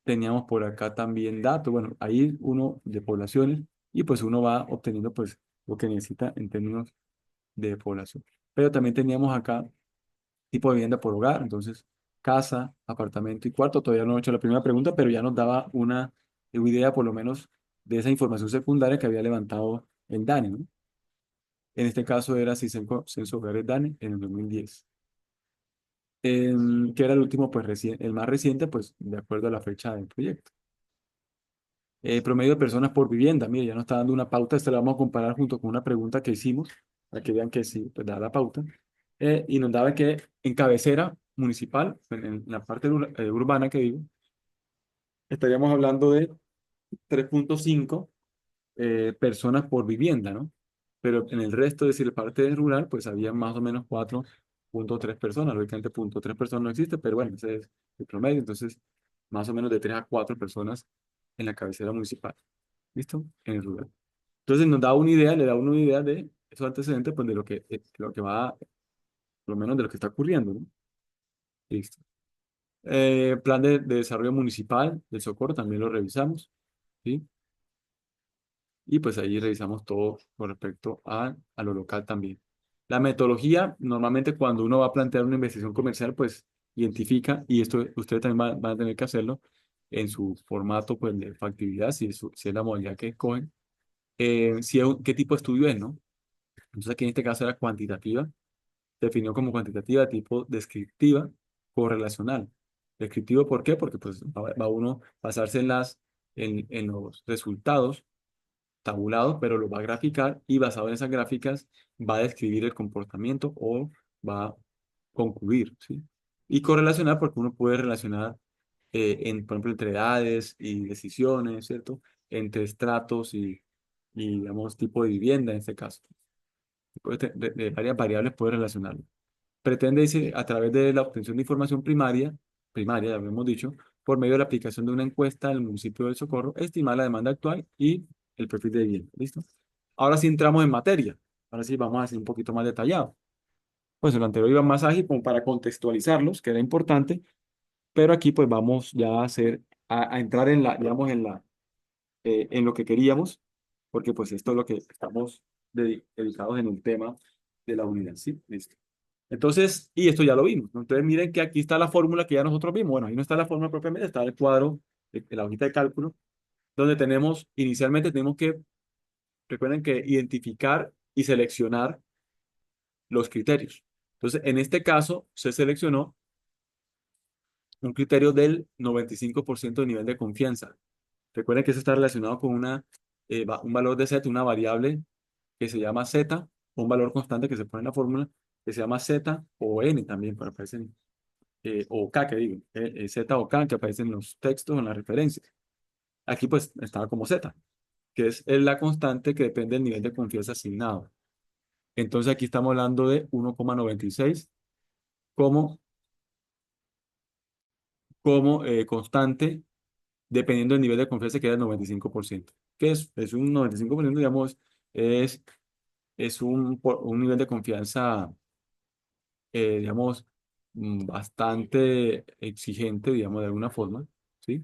Teníamos por acá también datos. Bueno, ahí uno de poblaciones y pues uno va obteniendo pues lo que necesita en términos de población. Pero también teníamos acá tipo de vivienda por hogar, entonces casa, apartamento y cuarto. Todavía no he hecho la primera pregunta, pero ya nos daba una idea por lo menos de esa información secundaria que había levantado el DANE, ¿no? En este caso era Censo Hogares DANE en el 2010. Que era el último, pues el más reciente, pues de acuerdo a la fecha del proyecto. Promedio de personas por vivienda, mire, ya nos está dando una pauta, esta la vamos a comparar junto con una pregunta que hicimos, para que vean que sí, pues da la pauta. Y nos daba que en cabecera municipal, en la parte urbana que digo, estaríamos hablando de 3,5 personas por vivienda, ¿no? Pero en el resto, es decir, la parte rural, pues había más o menos 4,3 personas. Lógicamente, 0,3 personas no existe, pero bueno, ese es el promedio. Entonces, más o menos de 3 a 4 personas en la cabecera municipal. ¿Listo? En el rural. Entonces, nos da una idea, le da una idea de esos antecedentes, pues de lo que va, por lo menos de lo que está ocurriendo, ¿no? Listo. Plan de desarrollo municipal del Socorro, también lo revisamos, ¿sí? Y pues ahí revisamos todo con respecto a lo local también. La metodología, normalmente cuando uno va a plantear una investigación comercial, pues identifica, y esto ustedes también van a tener que hacerlo en su formato pues, de factibilidad, si es la modalidad que escogen, qué tipo de estudio es, ¿no? Entonces aquí en este caso era cuantitativa, definió como cuantitativa tipo descriptiva, correlacional. Descriptivo, ¿por qué? Porque pues va uno a basarse en los resultados tabulado, pero lo va a graficar y basado en esas gráficas va a describir el comportamiento o va a concluir, ¿sí? Y correlacionar porque uno puede relacionar, por ejemplo, entre edades y decisiones, ¿cierto? Entre estratos digamos, tipo de vivienda en este caso. De varias variables puede relacionarlo. Pretende, dice, a través de la obtención de información primaria, ya lo hemos dicho, por medio de la aplicación de una encuesta del municipio del Socorro, estimar la demanda actual y el perfil de vivienda. ¿Listo? Ahora sí entramos en materia. Ahora sí vamos a hacer un poquito más detallado. Pues el anterior iba más ágil como para contextualizarlos, que era importante, pero aquí pues vamos ya a entrar digamos, en lo que queríamos, porque pues esto es lo que estamos dedicados en el tema de la unidad. ¿Sí? Listo. Entonces, y esto ya lo vimos, ¿no? Entonces, miren que aquí está la fórmula que ya nosotros vimos. Bueno, ahí no está la fórmula propiamente, está el cuadro de la hojita de cálculo, donde inicialmente tenemos que, recuerden que identificar y seleccionar los criterios. Entonces, en este caso, se seleccionó un criterio del 95% de nivel de confianza. Recuerden que eso está relacionado con un valor de Z, una variable que se llama Z, un valor constante que se pone en la fórmula, que se llama Z o N también, para aparecen, o K, que digo, Z o K, que aparecen en los textos, en las referencias. Aquí pues estaba como Z, que es la constante que depende del nivel de confianza asignado. Entonces aquí estamos hablando de 1,96 como, constante, dependiendo del nivel de confianza que era el 95%. ¿Qué es? Es un 95%, digamos, es, es un nivel de confianza, digamos, bastante exigente, digamos, de alguna forma, ¿sí?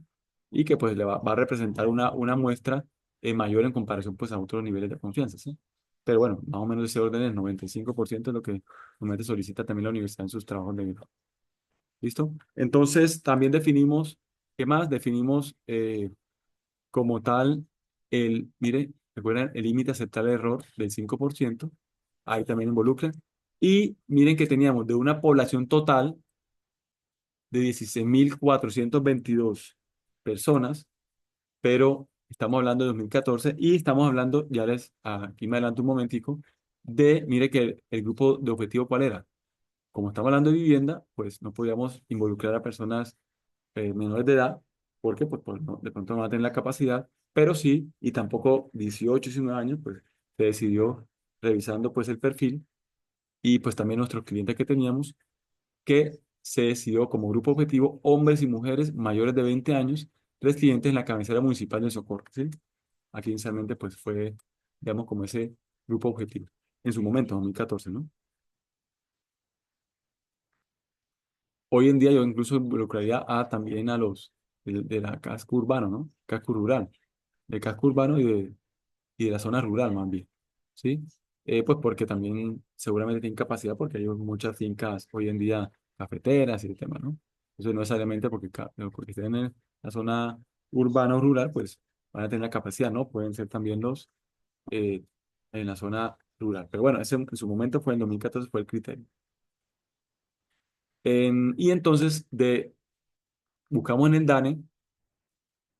Y que pues va a representar una muestra mayor en comparación pues a otros niveles de confianza, ¿sí? Pero bueno, más o menos ese orden es 95% es lo que normalmente solicita también la universidad en sus trabajos de grado. ¿Listo? Entonces, también definimos, ¿qué más? Definimos como tal mire, recuerden, el límite aceptable de error del 5%, ahí también involucra. Y miren que teníamos de una población total de 16.422 personas, pero estamos hablando de 2014 y estamos hablando, aquí me adelanto un momentico, mire que el grupo de objetivo, ¿cuál era? Como estamos hablando de vivienda, pues no podíamos involucrar a personas menores de edad, porque pues, de pronto no van a tener la capacidad, pero sí, y tampoco 18, 19 años, pues se decidió, revisando pues el perfil y pues también nuestros clientes que teníamos, que se decidió como grupo objetivo hombres y mujeres mayores de 20 años residentes en la cabecera municipal de Socorro, ¿sí? Aquí inicialmente pues fue, digamos, como ese grupo objetivo, en su momento, 2014, ¿no? Hoy en día yo incluso involucraría también a los de la casco urbano, ¿no? Casco rural, de casco urbano y de la zona rural más bien, ¿sí? Pues porque también seguramente tienen capacidad porque hay muchas fincas hoy en día cafeteras y el tema, ¿no? Eso no necesariamente porque estén en la zona urbana o rural, pues van a tener la capacidad, ¿no? Pueden ser también los eh, en la zona rural. Pero bueno, ese en su momento fue en 2014 fue el criterio. Y entonces buscamos en el DANE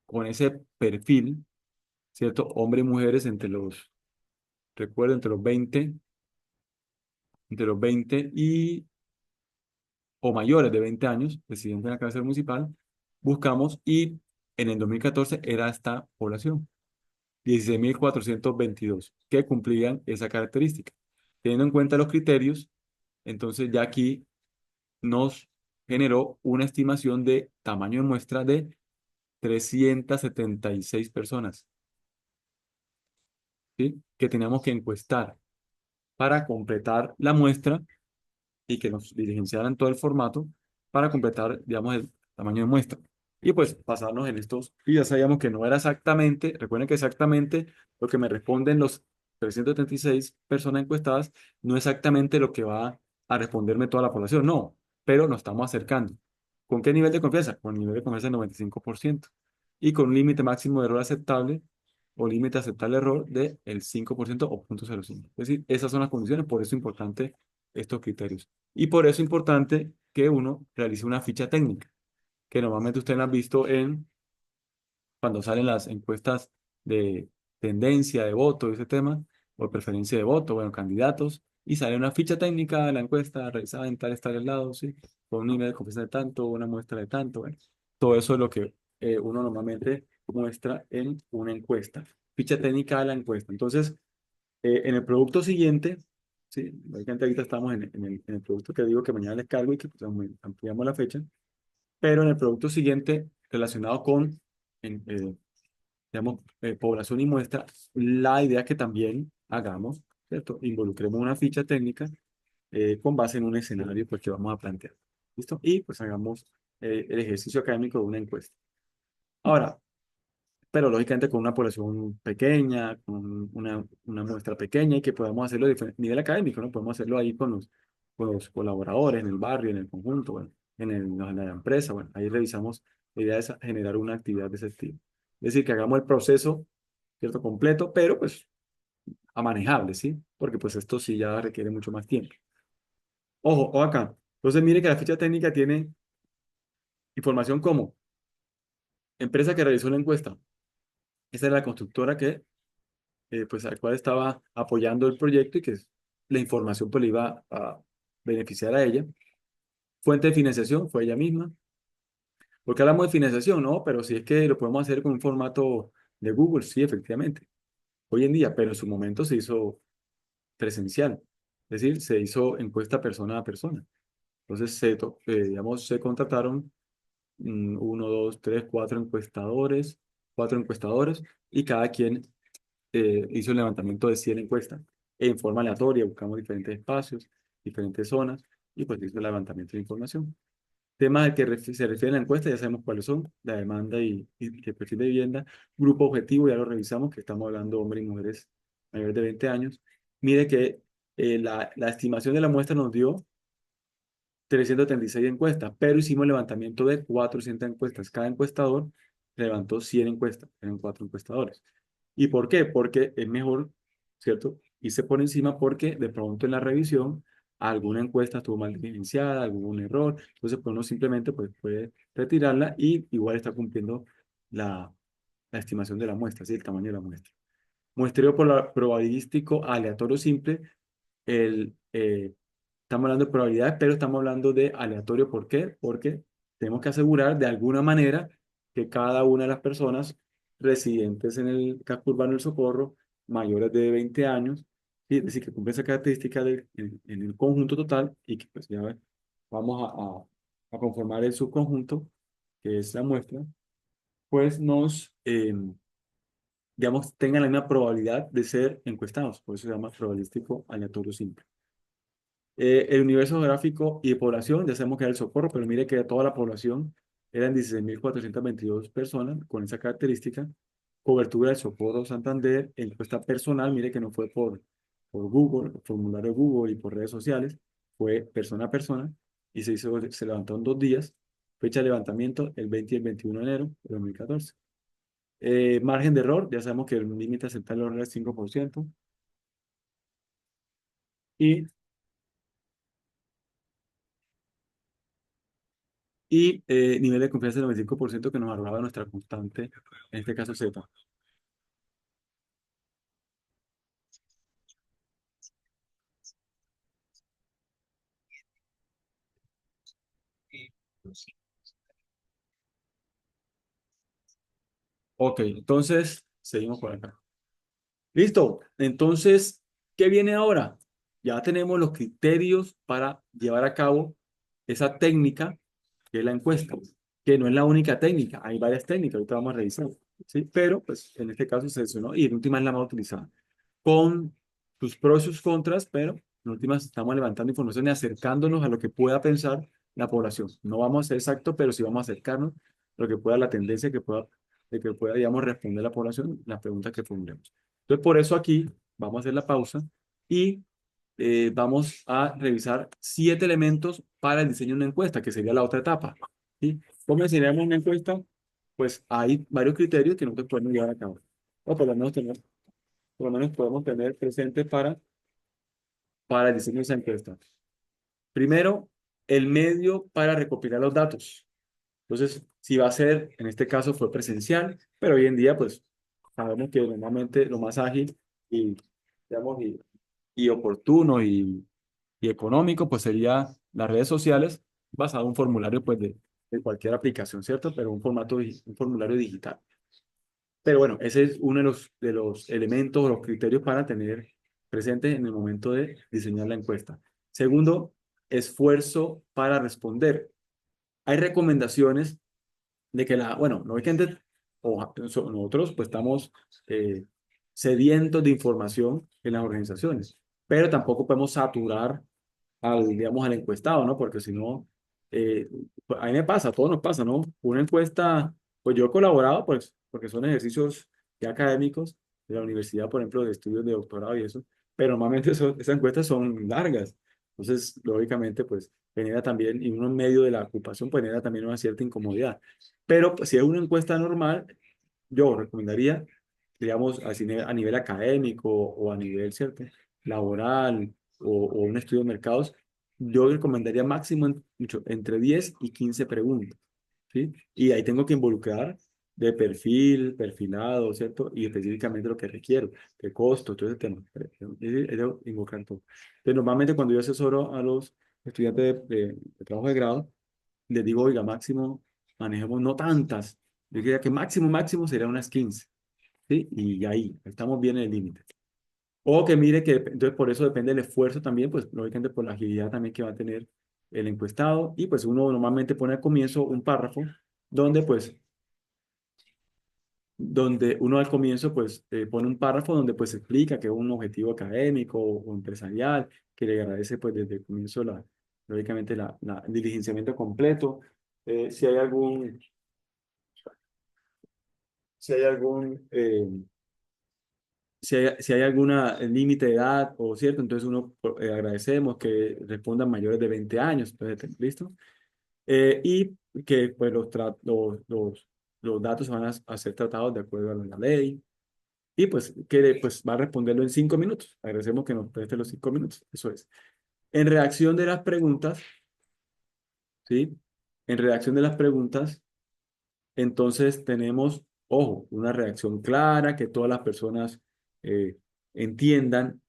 con ese perfil, ¿cierto? Hombres y mujeres recuerdo, entre los 20 o mayores de 20 años, residentes en la cabecera municipal, buscamos y en el 2014 era esta población, 16.422 que cumplían esa característica. Teniendo en cuenta los criterios, entonces ya aquí nos generó una estimación de tamaño de muestra de 376 personas, ¿sí? Que teníamos que encuestar para completar la muestra y que nos diligenciaran todo el formato para completar, digamos, el tamaño de muestra. Y pues pasarnos en estos, y ya sabíamos que no era exactamente, recuerden que exactamente lo que me responden los 336 personas encuestadas, no exactamente lo que va a responderme toda la población, no, pero nos estamos acercando. ¿Con qué nivel de confianza? Con el nivel de confianza del 95% y con un límite máximo de error aceptable o límite aceptable de error del 5% o 0,05. Es decir, esas son las condiciones, por eso es importante estos criterios. Y por eso es importante que uno realice una ficha técnica, que normalmente ustedes la han visto cuando salen las encuestas de tendencia de voto, ese tema, o preferencia de voto, bueno, candidatos, y sale una ficha técnica de la encuesta realizada en tal lado, ¿sí? Con un nivel de confianza de tanto, una muestra de tanto, bueno. Todo eso es lo que uno normalmente muestra en una encuesta. Ficha técnica de la encuesta. Entonces, en el producto siguiente, sí, lógicamente ahorita estamos en el producto que digo que mañana les cargo y que pues, ampliamos la fecha, pero en el producto siguiente relacionado con, digamos, población y muestra, la idea que también hagamos, ¿cierto? Involucremos una ficha técnica con base en un escenario pues, que vamos a plantear. ¿Listo? Y pues hagamos el ejercicio académico de una encuesta. Ahora, pero lógicamente con una población pequeña, con una muestra pequeña y que podamos hacerlo a nivel académico, ¿no? Podemos hacerlo ahí con los colaboradores, en el barrio, en el conjunto, bueno, en la empresa, bueno, ahí revisamos, la idea es generar una actividad de ese estilo. Es decir, que hagamos el proceso, ¿cierto? Completo, pero pues a manejable, ¿sí? Porque pues esto sí ya requiere mucho más tiempo. Ojo, o acá. Entonces mire que la ficha técnica tiene información como empresa que realizó la encuesta. Esa es la constructora que pues al cual estaba apoyando el proyecto y que la información pues le iba a beneficiar a ella. Fuente de financiación fue ella misma. ¿Por qué hablamos de financiación? No, pero si es que lo podemos hacer con un formato de Google, sí, efectivamente, hoy en día, pero en su momento se hizo presencial, es decir, se hizo encuesta persona a persona. Entonces, digamos, se contrataron uno, dos, tres, cuatro encuestadores, y cada quien hizo el levantamiento de 100 encuestas en forma aleatoria, buscamos diferentes espacios, diferentes zonas, y pues hizo el levantamiento de información. Temas al que se refiere la encuesta, ya sabemos cuáles son: la demanda y el perfil de vivienda. Grupo objetivo, ya lo revisamos, que estamos hablando de hombres y mujeres mayores de 20 años. Mire que la estimación de la muestra nos dio 336 encuestas, pero hicimos levantamiento de 400 encuestas. Cada encuestador levantó 100 encuestas, eran cuatro encuestadores. ¿Y por qué? Porque es mejor, ¿cierto? Irse por encima, porque de pronto en la revisión alguna encuesta estuvo mal diligenciada, algún error, entonces pues uno simplemente pues, puede retirarla y igual está cumpliendo la estimación de la muestra, ¿sí? El tamaño de la muestra. Muestreo probabilístico aleatorio simple. Estamos hablando de probabilidades, pero estamos hablando de aleatorio. ¿Por qué? Porque tenemos que asegurar de alguna manera que cada una de las personas residentes en el casco urbano del Socorro, mayores de 20 años, ¿sí? Es decir, que cumple esa característica en el conjunto total, y que pues ya vamos a conformar el subconjunto, que es la muestra, pues digamos, tengan la misma probabilidad de ser encuestados. Por eso se llama probabilístico aleatorio simple. El universo geográfico y de población, ya sabemos que era el Socorro, pero mire que de toda la población eran 16.422 personas con esa característica. Cobertura del Socorro Santander, encuesta personal, mire que no fue por Google, formulario Google y por redes sociales, fue persona a persona, y se levantó en 2 días. Fecha de levantamiento el 20 y el 21 de enero de 2014. Margen de error, ya sabemos que el límite aceptable del error es 5%. Y nivel de confianza del 95%, que nos arrojaba nuestra constante, en este caso Z. Ok, entonces seguimos por acá. Listo, entonces, ¿qué viene ahora? Ya tenemos los criterios para llevar a cabo esa técnica, que es la encuesta, que no es la única técnica, hay varias técnicas, ahorita vamos a revisar, ¿sí? Pero pues en este caso se seleccionó y en última es la más utilizada, con sus pros y sus contras, pero en últimas estamos levantando información y acercándonos a lo que pueda pensar la población. No vamos a ser exactos, pero sí vamos a acercarnos a lo que pueda, la tendencia de que pueda, digamos, responder la población las preguntas que formulemos. Entonces, por eso aquí vamos a hacer la pausa y vamos a revisar 7 elementos para el diseño de una encuesta, que sería la otra etapa, ¿sí? ¿Cómo diseñamos una encuesta? Pues hay varios criterios que nosotros podemos llevar a cabo, o por lo menos podemos tener presentes para el diseño de esa encuesta. Primero, el medio para recopilar los datos. Entonces, si va a ser, en este caso fue presencial, pero hoy en día, pues, sabemos que normalmente lo más ágil y, digamos, y oportuno y económico, pues sería las redes sociales, basado en un formulario, pues, de cualquier aplicación, ¿cierto? Pero un formulario digital. Pero bueno, ese es uno de los elementos o los criterios para tener presente en el momento de diseñar la encuesta. Segundo, esfuerzo para responder. Hay recomendaciones de que bueno, no hay gente, nosotros pues estamos eh, sedientos de información en las organizaciones, pero tampoco podemos saturar digamos, al encuestado, ¿no? Porque si no, pues, a mí me pasa, a todos nos pasa, ¿no? Una encuesta, pues yo he colaborado, pues, porque son ejercicios ya académicos de la universidad, por ejemplo, de estudios de doctorado y eso, pero normalmente esas encuestas son largas. Entonces, lógicamente, pues, genera también, y uno en medio de la ocupación, pues, genera también una cierta incomodidad. Pero pues, si es una encuesta normal, yo recomendaría, digamos, así a nivel académico o a nivel, ¿cierto? Laboral o un estudio de mercados, yo recomendaría máximo entre 10 y 15 preguntas, ¿sí? Y ahí tengo que involucrar de perfil, perfilado, ¿cierto? Y específicamente lo que requiero, qué costo, todo ese tema. Es de invocar todo. Entonces, normalmente cuando yo asesoro a los estudiantes de trabajo de grado, les digo, oiga, máximo, manejemos no tantas. Yo diría que máximo sería unas 15, ¿sí? Y ahí, estamos bien en el límite. O que mire que, entonces por eso depende del esfuerzo también, pues lógicamente por la agilidad también que va a tener el encuestado. Y pues uno normalmente pone al comienzo un párrafo donde pues donde uno al comienzo pues pone un párrafo donde pues explica que es un objetivo académico o empresarial, que le agradece pues desde el comienzo lógicamente el diligenciamiento completo. Si hay si hay algún, si hay alguna límite de edad o cierto, entonces uno agradecemos que respondan mayores de 20 años, entonces, ¿listo? Y que pues los datos van a ser tratados de acuerdo a la ley. Y pues, que pues va a responderlo en 5 minutos. Agradecemos que nos preste los 5 minutos. Eso es. En reacción de las preguntas, ¿sí? En reacción de las preguntas, entonces tenemos, ojo, una reacción clara, que todas las personas eh, entiendan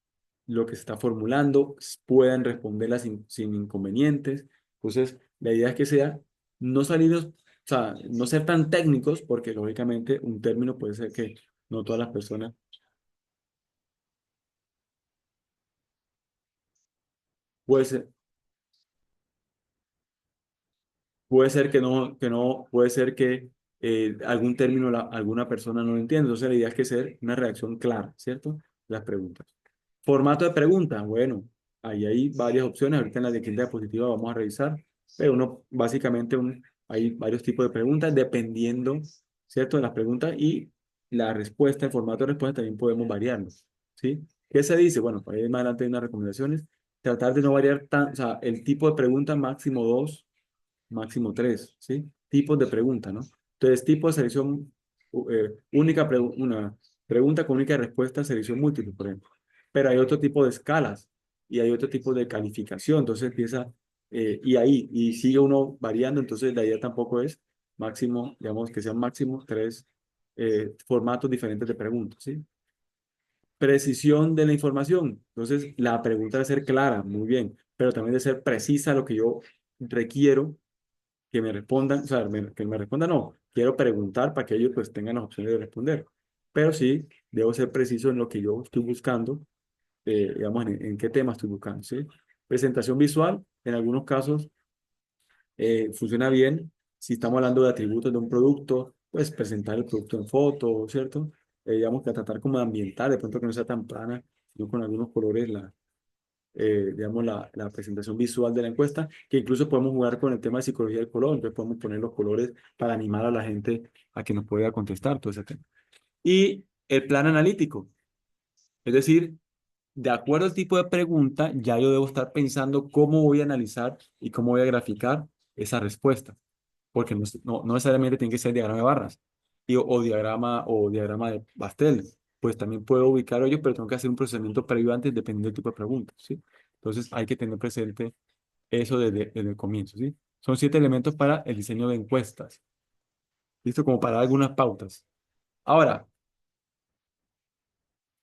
lo que se está formulando, puedan responderla sin inconvenientes. Entonces, la idea es que sea no salirnos, o sea, no ser tan técnicos, porque lógicamente un término puede ser que no todas las personas puede ser, puede ser puede ser que algún término alguna persona no lo entiende. Entonces la idea es que sea una reacción clara, ¿cierto? Las preguntas. Formato de pregunta, bueno, ahí hay varias opciones. Ahorita en la de diapositiva vamos a revisar, pero básicamente hay varios tipos de preguntas dependiendo, ¿cierto? De las preguntas y la respuesta, el formato de respuesta también podemos variarlo, ¿sí? ¿Qué se dice? Bueno, ahí más adelante hay unas recomendaciones. Tratar de no variar o sea, el tipo de pregunta máximo dos, máximo tres, ¿sí? Tipos de pregunta, ¿no? Entonces, tipo de selección una pregunta con única respuesta, selección múltiple, por ejemplo. Pero hay otro tipo de escalas y hay otro tipo de calificación, entonces empieza, y sigue uno variando, entonces la idea tampoco es máximo, digamos que sean máximo tres formatos diferentes de preguntas, ¿sí? Precisión de la información. Entonces, la pregunta debe ser clara, muy bien, pero también debe ser precisa lo que yo requiero que me respondan, o sea, que me respondan no, quiero preguntar para que ellos pues tengan las opciones de responder. Pero sí, debo ser preciso en lo que yo estoy buscando, digamos, en qué tema estoy buscando, ¿sí? Presentación visual, en algunos casos funciona bien. Si estamos hablando de atributos de un producto, pues presentar el producto en foto, ¿cierto? Digamos que tratar como de ambientar, de pronto que no sea tan plana, sino con algunos colores digamos, la presentación visual de la encuesta, que incluso podemos jugar con el tema de psicología del color, entonces podemos poner los colores para animar a la gente a que nos pueda contestar todo ese tema. Y el plan analítico, es decir, de acuerdo al tipo de pregunta, ya yo debo estar pensando cómo voy a analizar y cómo voy a graficar esa respuesta, porque no necesariamente tiene que ser diagrama de barras o diagrama de pastel, pues también puedo ubicar ellos, pero tengo que hacer un procesamiento previo antes dependiendo del tipo de pregunta, ¿sí? Entonces hay que tener presente eso desde el comienzo, ¿sí? Son 7 elementos para el diseño de encuestas, ¿listo? Como para dar algunas pautas. Ahora,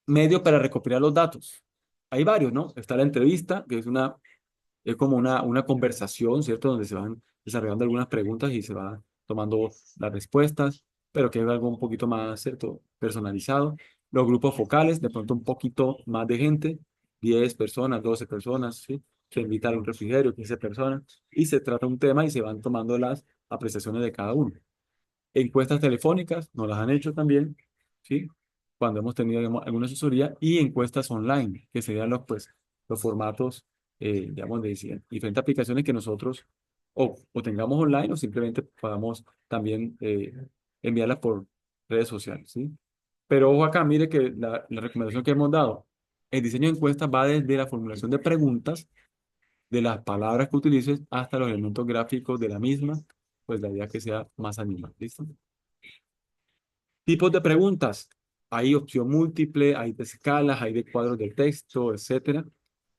medios para recopilar los datos. Hay varios, ¿no? Está la entrevista, que es como una conversación, ¿cierto? Donde se van desarrollando algunas preguntas y se van tomando las respuestas, pero que es algo un poquito más, ¿cierto? Personalizado. Los grupos focales, de pronto un poquito más de gente, 10 personas, 12 personas, ¿sí? Se invita a un refrigerio, 15 personas, y se trata un tema y se van tomando las apreciaciones de cada uno. Encuestas telefónicas, nos las han hecho también, ¿sí? Cuando hemos tenido digamos, alguna asesoría, y encuestas online, que serían los formatos, digamos, de diferentes aplicaciones que nosotros o tengamos online o simplemente podamos también enviarlas por redes sociales, ¿sí? Pero ojo acá, mire que la recomendación que hemos dado, el diseño de encuestas va desde la formulación de preguntas, de las palabras que utilices, hasta los elementos gráficos de la misma, pues la idea que sea más animal, ¿listo? Tipos de preguntas. Hay opción múltiple, hay de escalas, hay de cuadros de texto, etcétera.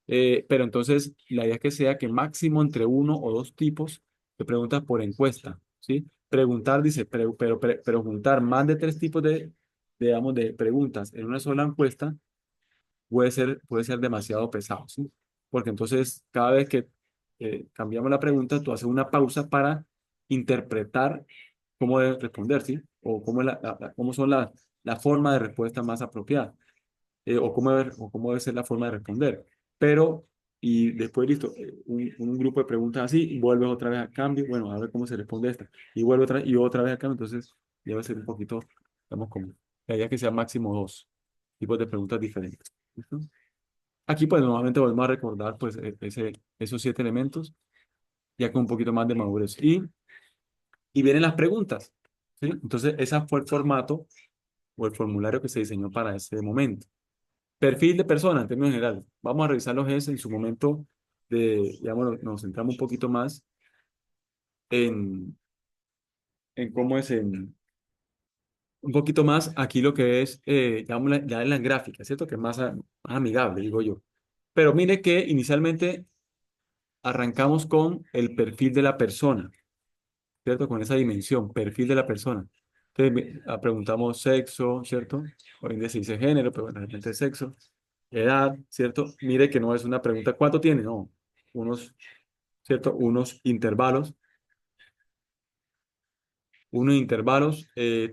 Pero entonces la idea es que sea que máximo entre uno o dos tipos de preguntas por encuesta, ¿sí? preguntar, dice, pero juntar más de tres tipos digamos, de preguntas en una sola encuesta puede ser demasiado pesado, ¿sí? Porque entonces cada vez que cambiamos la pregunta, tú haces una pausa para interpretar cómo debes responder, ¿sí? O cómo, cómo son la forma de respuesta más apropiada, o cómo debe ser la forma de responder. Pero, y después, listo, un grupo de preguntas así, y vuelves otra vez a cambio, bueno, a ver cómo se responde esta, y vuelve otra vez a cambio, entonces debe ser un poquito, digamos, como, la idea es que sea máximo dos tipos de preguntas diferentes. ¿Listo? Aquí, pues, nuevamente volvemos a recordar, pues, esos siete elementos, ya con un poquito más de madurez. Y vienen las preguntas, ¿sí? Entonces, ese fue el formato o el formulario que se diseñó para ese momento. Perfil de persona, en términos generales. Vamos a revisar los GES en su momento digamos, nos centramos un poquito más en, en cómo es un poquito más aquí lo que es, digamos, ya en las gráficas, ¿cierto? Que es más amigable, digo yo. Pero mire que inicialmente arrancamos con el perfil de la persona, ¿cierto? Con esa dimensión, perfil de la persona. Entonces, preguntamos sexo, ¿cierto? Hoy en día se dice género, pero bueno, realmente es sexo. Edad, ¿cierto? Mire que no es una pregunta, ¿cuánto tiene? No, unos, ¿cierto? Unos intervalos.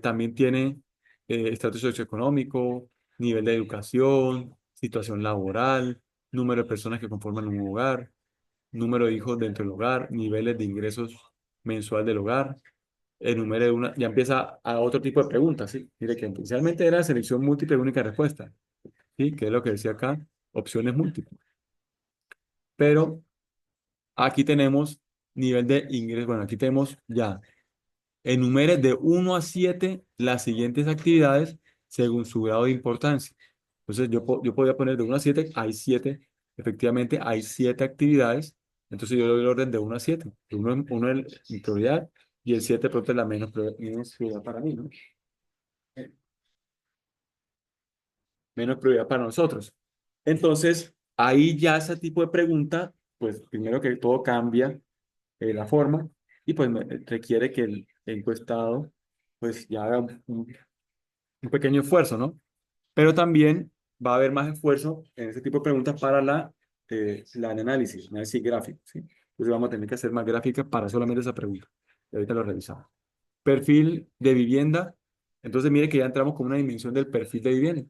También tiene estatus socioeconómico, nivel de educación, situación laboral, número de personas que conforman un hogar, número de hijos dentro del hogar, niveles de ingresos mensual del hogar, enumere una, ya empieza a otro tipo de preguntas, ¿sí? Mire que inicialmente era selección múltiple y única respuesta, ¿sí? Que es lo que decía acá, opciones múltiples. Pero aquí tenemos nivel de ingresos, bueno, aquí tenemos ya, enumere de 1 a 7 las siguientes actividades según su grado de importancia. Entonces yo podía poner de 1 a 7, hay 7, efectivamente hay 7 actividades, entonces yo le doy el orden de 1 a 7. Uno es mi prioridad y el 7 pronto es la menos prioridad para mí, ¿no? Menos prioridad para nosotros. Entonces, ahí ya ese tipo de pregunta, pues primero que todo cambia la forma y pues requiere que el encuestado pues ya haga un pequeño esfuerzo, ¿no? Pero también va a haber más esfuerzo en ese tipo de preguntas para la análisis gráfico, ¿sí? Entonces vamos a tener que hacer más gráficas para solamente esa pregunta. Y ahorita lo revisamos. Perfil de vivienda. Entonces mire que ya entramos con una dimensión del perfil de vivienda.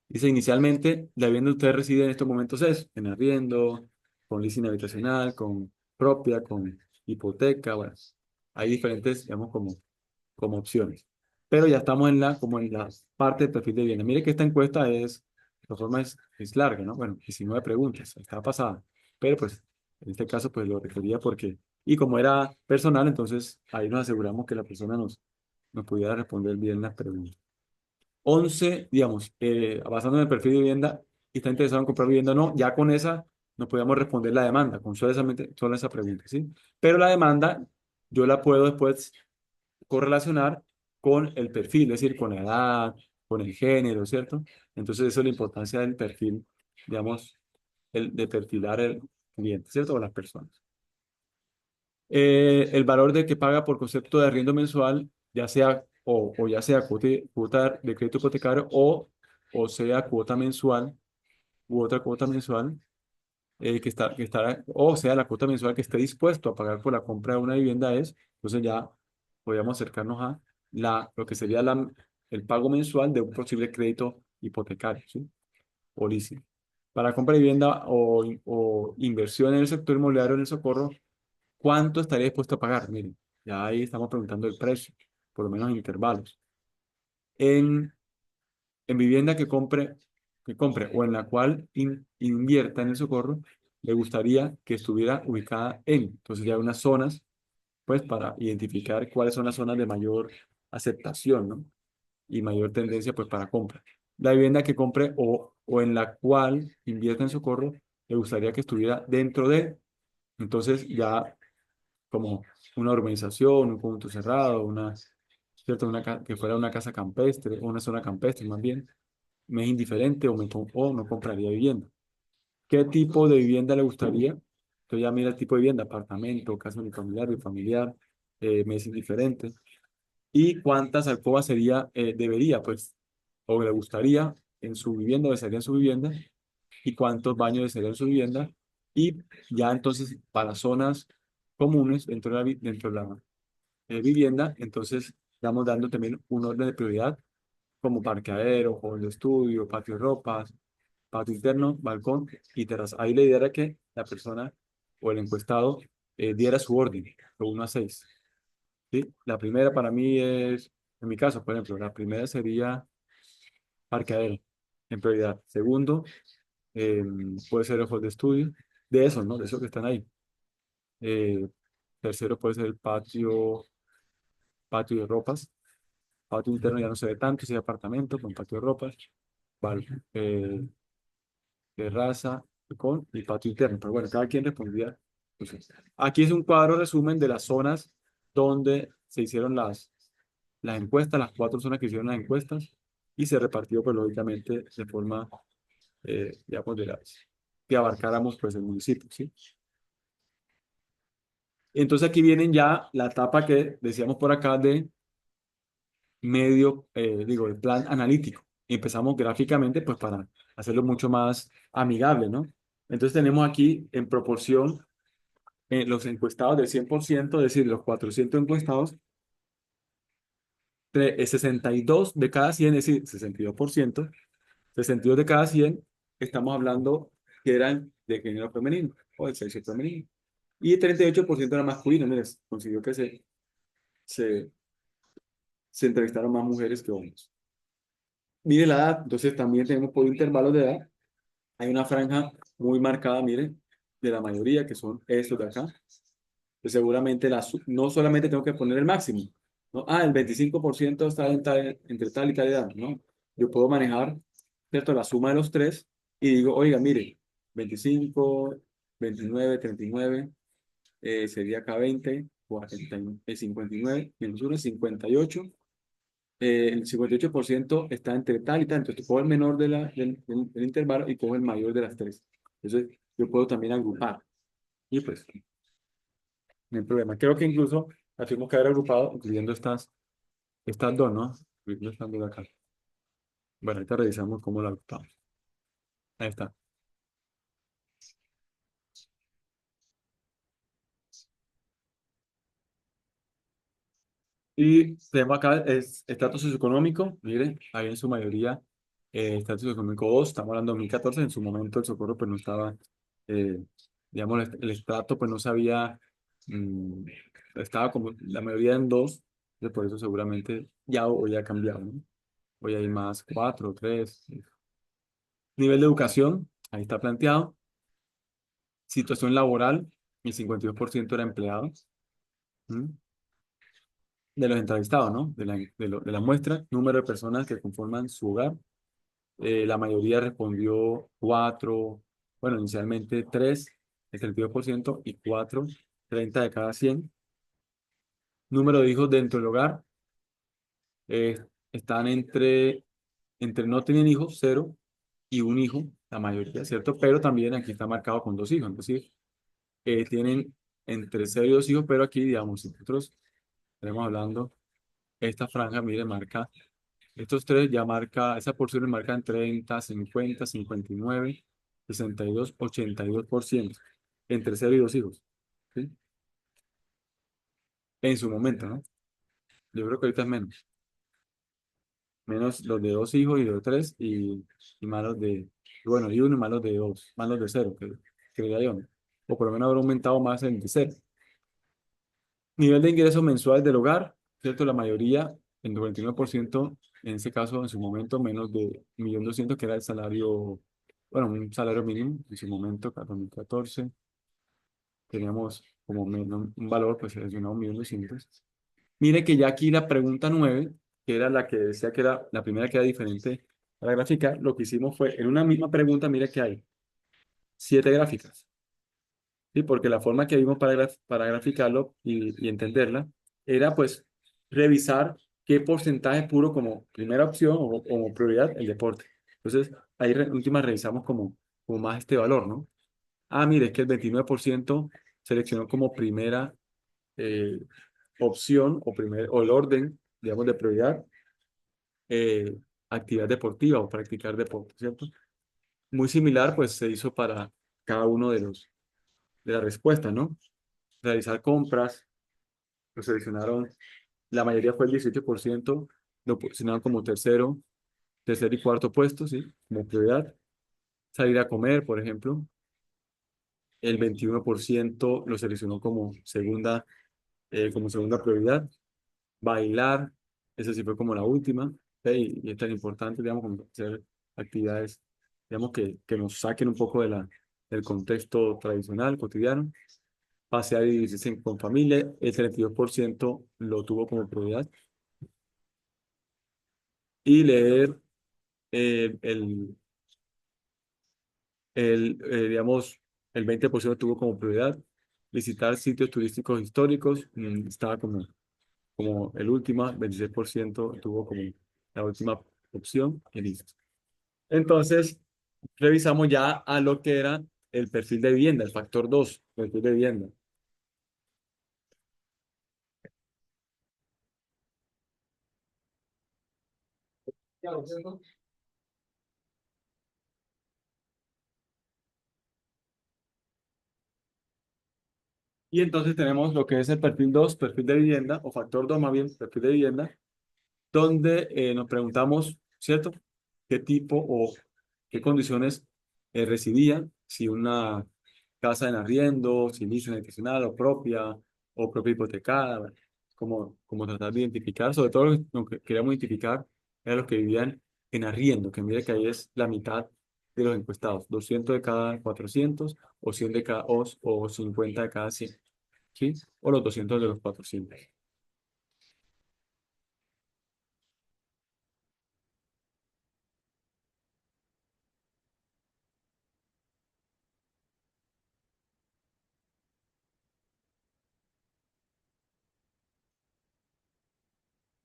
Dice inicialmente, la vivienda usted reside en estos momentos es en arriendo, con leasing habitacional, con propia, con hipoteca, bueno, hay diferentes, digamos, como opciones. Pero ya estamos como en la parte del perfil de vivienda. Mire que esta encuesta de forma es larga, ¿no? Bueno, 19 preguntas, está pasada. Pero pues, en este caso, pues lo requería y como era personal, entonces ahí nos aseguramos que la persona nos pudiera responder bien las preguntas. 11 digamos, basando en el perfil de vivienda, y está interesado en comprar vivienda o no, ya con esa no podíamos responder la demanda, con solo esa pregunta, ¿sí? Pero la demanda yo la puedo después correlacionar con el perfil, es decir, con la edad, con el género, ¿cierto? Entonces, eso es la importancia del perfil, digamos, de perfilar el cliente, ¿cierto? O las personas. El valor de que paga por concepto de arriendo mensual, ya sea o ya sea cuota de crédito hipotecario o sea cuota mensual u otra cuota mensual o sea la cuota mensual que esté dispuesto a pagar por la compra de una vivienda entonces ya podríamos acercarnos a lo que sería el pago mensual de un posible crédito hipotecario, ¿sí? O leasing. Para compra de vivienda o inversión en el sector inmobiliario en el Socorro, ¿cuánto estaría dispuesto a pagar? Miren, ya ahí estamos preguntando el precio, por lo menos en intervalos. En, en vivienda que compre o en la cual invierta en el Socorro, le gustaría que estuviera ubicada entonces ya hay unas zonas, pues para identificar cuáles son las zonas de mayor aceptación, ¿no? Y mayor tendencia, pues para compra. La vivienda que compre o en la cual invierta en Socorro, le gustaría que estuviera dentro entonces ya como una urbanización, un punto cerrado, ¿cierto? Que fuera una casa campestre, o una zona campestre más bien, me es indiferente o no compraría vivienda. ¿Qué tipo de vivienda le gustaría? Entonces ya mira el tipo de vivienda, apartamento, casa unifamiliar, bifamiliar, mes indiferente. ¿Y cuántas alcobas sería, debería, pues, o le gustaría en su vivienda, o desearía en su vivienda? ¿Y cuántos baños desearía en su vivienda? Y ya entonces, para zonas comunes dentro de la vivienda, entonces estamos dando también un orden de prioridad como parqueadero, hall de estudio, patio de ropas, patio interno, balcón y terraza. Ahí la idea era que la persona o el encuestado diera su orden, de 1 a 6. ¿Sí? La primera para mí es, en mi caso, por ejemplo, la primera sería parqueadero, en prioridad. Segundo, eh, puede ser el hall de estudio, de esos, ¿no? De esos que están ahí. Eh, Tercero puede ser el patio de ropas. Patio interno ya no se ve tanto, si hay apartamento con patio de ropas. Val- eh, Terraza con y patio interno. Pero bueno, cada quien respondía. Pues, aquí es un cuadro resumen de las zonas donde se hicieron las encuestas, las 4 zonas que hicieron las encuestas, y se repartió, pues lógicamente, de forma, digamos, que abarcáramos pues el municipio, ¿sí? Entonces aquí vienen ya la etapa que decíamos por acá de digo, el plan analítico. Y empezamos gráficamente pues para hacerlo mucho más amigable, ¿no? Entonces tenemos aquí en proporción los encuestados del 100%, es decir, los 400 encuestados, 62 de cada 100, es decir, 62%, 62 de cada 100, estamos hablando que eran de género femenino o de sexo femenino. Y el 38% era masculino. Mira, consiguió que se, se entrevistaron más mujeres que hombres. Mire la edad, entonces también tenemos por intervalos de edad. Hay una franja muy marcada, mire, de la mayoría, que son estos de acá. Pues seguramente no solamente tengo que poner el máximo, ¿no? Ah, el 25% está entre tal y tal edad, ¿no? Yo puedo manejar, ¿cierto? La suma de los tres y digo, oiga, mire, 25, 29, 39, sería acá 20, 40, 59, menos 1, 58. El 58% está entre tal y tal. Entonces, cojo el menor del intervalo y cojo el mayor de las tres. Entonces, yo puedo también agrupar. Y pues, no hay problema. Creo que incluso las tuvimos que haber agrupado, incluyendo estas dos, ¿no? Incluyendo estas dos de acá. Bueno, ahorita revisamos cómo la agrupamos. Ahí está. Y tenemos acá es estatus socioeconómico. Miren, ahí en su mayoría, estatus socioeconómico 2. Estamos hablando de 2014. En su momento el Socorro pues no estaba, eh, digamos, el estrato pues no sabía, mm, estaba como la mayoría en 2. Entonces, por eso seguramente ya hoy ha cambiado, ¿no? Hoy hay más 4, 3. Nivel de educación, ahí está planteado. Situación laboral, el 52% era empleado. ¿Mm? De los entrevistados, ¿no? De la muestra, número de personas que conforman su hogar. La mayoría respondió 4, bueno, inicialmente 3, el 32%, y 4, 30 de cada 100. Número de hijos dentro del hogar, eh, están entre no tienen hijos, 0, y un hijo, la mayoría, ¿cierto? Pero también aquí está marcado con 2 hijos, es decir, tienen entre 0 y 2 hijos, pero aquí, digamos, si nosotros estaremos hablando, esta franja, mire, marca, estos tres ya marca, esa porción marcan 30, 50, 59, 62, 82%, entre 0 y 2 hijos, ¿sí? En su momento, ¿no? Yo creo que ahorita es menos los de 2 hijos y de 3 y más los de, bueno, y uno y más los de 2, más los de 0, que creía yo, ¿no? O por lo menos habrá aumentado más el de 0. Nivel de ingreso mensual del hogar, ¿cierto? La mayoría, el 99%, en ese caso, en su momento, menos de 1.200.000, que era el salario, bueno, un salario mínimo, en su momento, 2014, teníamos como un valor, pues, de 1.200.000. Mire que ya aquí la pregunta 9, que era la que decía que era la primera que era diferente para graficar, lo que hicimos fue, en una misma pregunta, mire que hay 7 gráficas. ¿Sí? Porque la forma que vimos para graficarlo y entenderla era pues revisar qué porcentaje puro como primera opción o como prioridad el deporte. Entonces, ahí última revisamos como más este valor, ¿no? Ah, mire, es que el 29% seleccionó como primera, eh, opción o el orden, digamos, de prioridad, eh, actividad deportiva o practicar deporte, ¿cierto? Muy similar, pues se hizo para cada uno de las respuestas, ¿no? Realizar compras, lo seleccionaron, la mayoría fue el 18%, lo posicionaron como tercer y cuarto puesto, ¿sí? Como prioridad. Salir a comer, por ejemplo, el 21% lo seleccionó como segunda prioridad. Bailar, esa sí fue como la última, ¿ok? Y es tan importante, digamos, como hacer actividades, digamos, que nos saquen un poco del contexto tradicional, cotidiano. Pasear y divertirse con familia, el 32% lo tuvo como prioridad. Y leer el, digamos, el 20% tuvo como prioridad. Visitar sitios turísticos históricos, estaba como el último, 26% tuvo como la última opción y listo. Entonces, revisamos ya a lo que era el perfil de vivienda, el factor 2 perfil de vivienda. Y entonces tenemos lo que es el perfil 2 perfil de vivienda, o factor 2 más bien, perfil de vivienda, donde nos preguntamos, ¿cierto? ¿Qué tipo o qué condiciones residía? Si una casa en arriendo, si inicio habitacional o propia hipotecada, bueno, como tratar de identificar, sobre todo lo que queríamos identificar eran los que vivían en arriendo, que mire que ahí es la mitad de los encuestados, 200 de cada 400 o 100 de cada, o 50 de cada 100, ¿sí? O los 200 de los 400.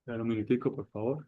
Dale un minutico, por favor.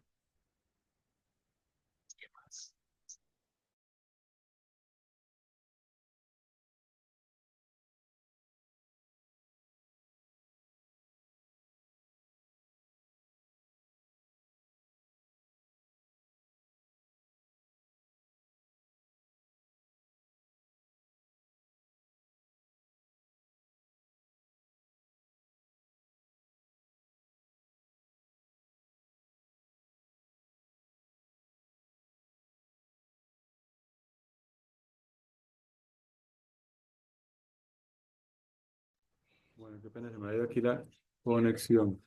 Bueno, qué pena, se me ha ido aquí la conexión.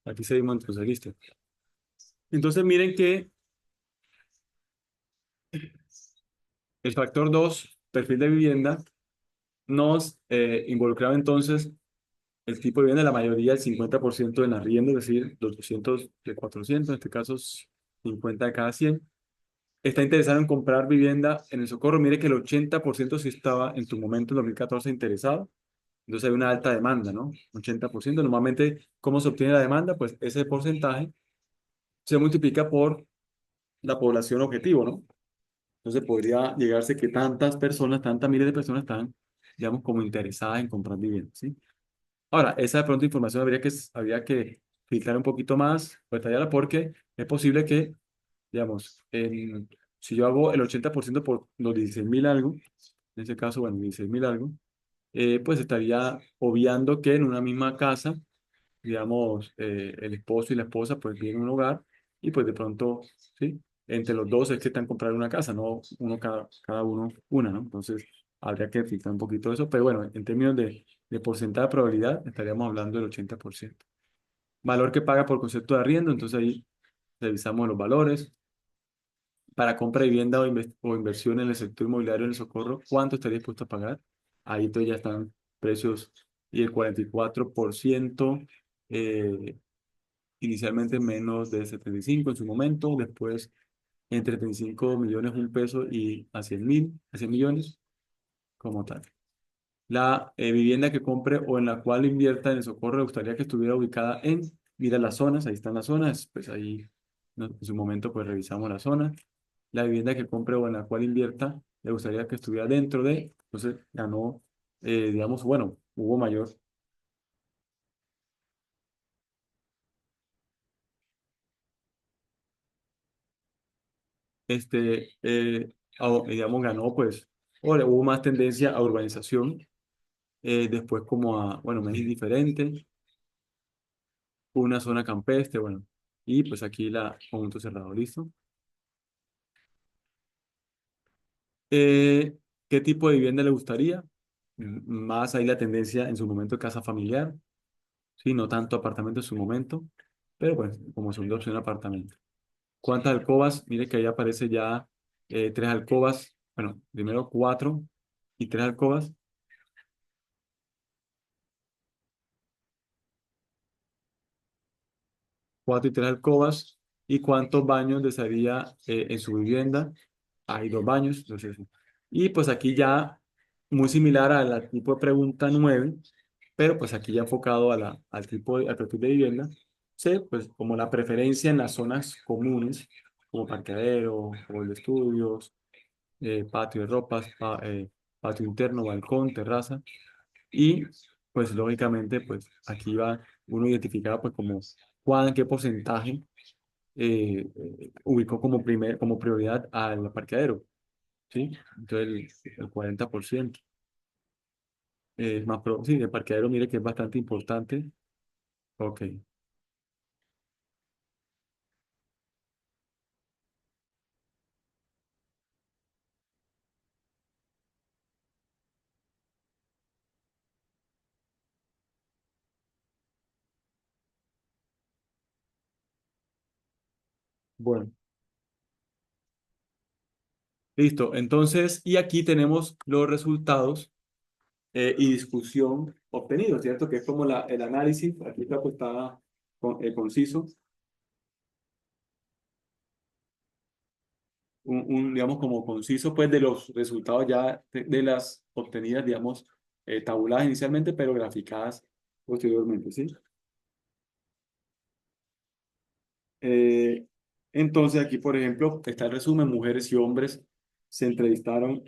Aquí seguimos, entonces, listo. Entonces, miren que el factor 2 perfil de vivienda, nos involucraba entonces el tipo de vivienda, la mayoría, el 50% en arriendo, es decir, los 200 de 400, en este caso 50 de cada 100. Está interesado en comprar vivienda en el Socorro. Mire que el 80% sí estaba en tu momento, en 2014, interesado. Entonces hay una alta demanda, ¿no? 80%. Normalmente, ¿cómo se obtiene la demanda? Pues ese porcentaje se multiplica por la población objetivo, ¿no? Entonces podría llegarse que tantas personas, tantas miles de personas están, digamos, como interesadas en comprar vivienda, ¿sí? Ahora, esa de pronto información habría que filtrar un poquito más, detallarla, porque es posible que, digamos, si yo hago el 80% por los 16.000 algo, en ese caso, bueno, 16.000 algo, pues estaría obviando que en una misma casa, digamos, el esposo y la esposa pues viven en un hogar y pues de pronto, ¿sí? Entre los dos es que están comprando una casa, no uno cada uno una, ¿no? Entonces habría que filtrar un poquito eso, pero bueno, en términos de porcentaje de probabilidad estaríamos hablando del 80%. Valor que paga por concepto de arriendo, entonces ahí revisamos los valores. Para compra de vivienda o inversión en el sector inmobiliario en el Socorro, ¿cuánto estaría dispuesto a pagar? Ahí entonces ya están precios y el 44% eh, inicialmente menos de 75 en su momento, después entre 35 millones un peso y a 100 millones como tal. La vivienda que compre o en la cual invierta en el Socorro le gustaría que estuviera ubicada mira las zonas, ahí están las zonas, pues ahí en su momento pues revisamos la zona. La vivienda que compre o en la cual invierta le gustaría que estuviera dentro entonces ganó, digamos, bueno, hubo mayor digamos, ganó, pues, o hubo más tendencia a urbanización, después como a, bueno, más indiferente, una zona campestre, bueno, y pues aquí la conjunto cerrado, ¿listo? Eh, ¿Qué tipo de vivienda le gustaría? Más ahí la tendencia en su momento de casa familiar, sí, no tanto apartamento en su momento, pero pues como segunda opción apartamento. ¿Cuántas alcobas? Mire que ahí aparece ya tres alcobas, bueno, primero cuatro y tres alcobas. Cuatro y tres alcobas. ¿Y cuántos baños desearía en su vivienda? Hay dos baños. Entonces, y pues aquí ya muy similar a la tipo de pregunta 9, pero pues aquí ya enfocado a al tipo al perfil de vivienda. Sí, pues como la preferencia en las zonas comunes, como parqueadero, hall de estudios, patio de ropas, patio interno, balcón, terraza. Y pues lógicamente, pues aquí va uno identificado pues como qué porcentaje ubicó como como prioridad al parqueadero, ¿sí? Entonces el 40% es más sí, el parqueadero mire que es bastante importante. Ok, bueno, listo. Entonces, y aquí tenemos los resultados y discusión obtenidos, ¿cierto? Que es como el análisis, aquí está, pues, está conciso, digamos, como conciso, pues, de los resultados ya de las obtenidas, digamos, tabuladas inicialmente, pero graficadas posteriormente, ¿sí? Eh, entonces, aquí, por ejemplo, está el resumen, mujeres y hombres se entrevistaron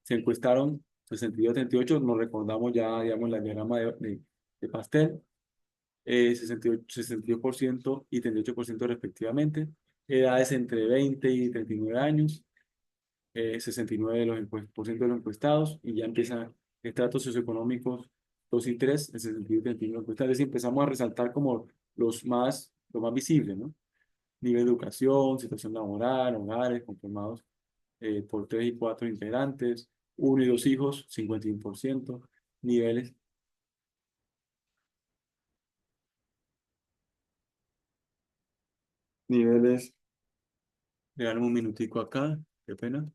se encuestaron 62, 38, nos recordamos ya, digamos, la diagrama de Pastel, 68, 62% y 38% respectivamente, edades entre 20 y 39 años, 69 de por ciento de los encuestados, y ya empiezan estratos socioeconómicos 2 y 3, el 61 y 31 encuestados. Es decir, empezamos a resaltar como lo más visible, ¿no? Nivel de educación, situación laboral, hogares conformados por 3 y 4 integrantes, uno y dos hijos, 51%, niveles, niveles, regálame un minutico acá, qué pena.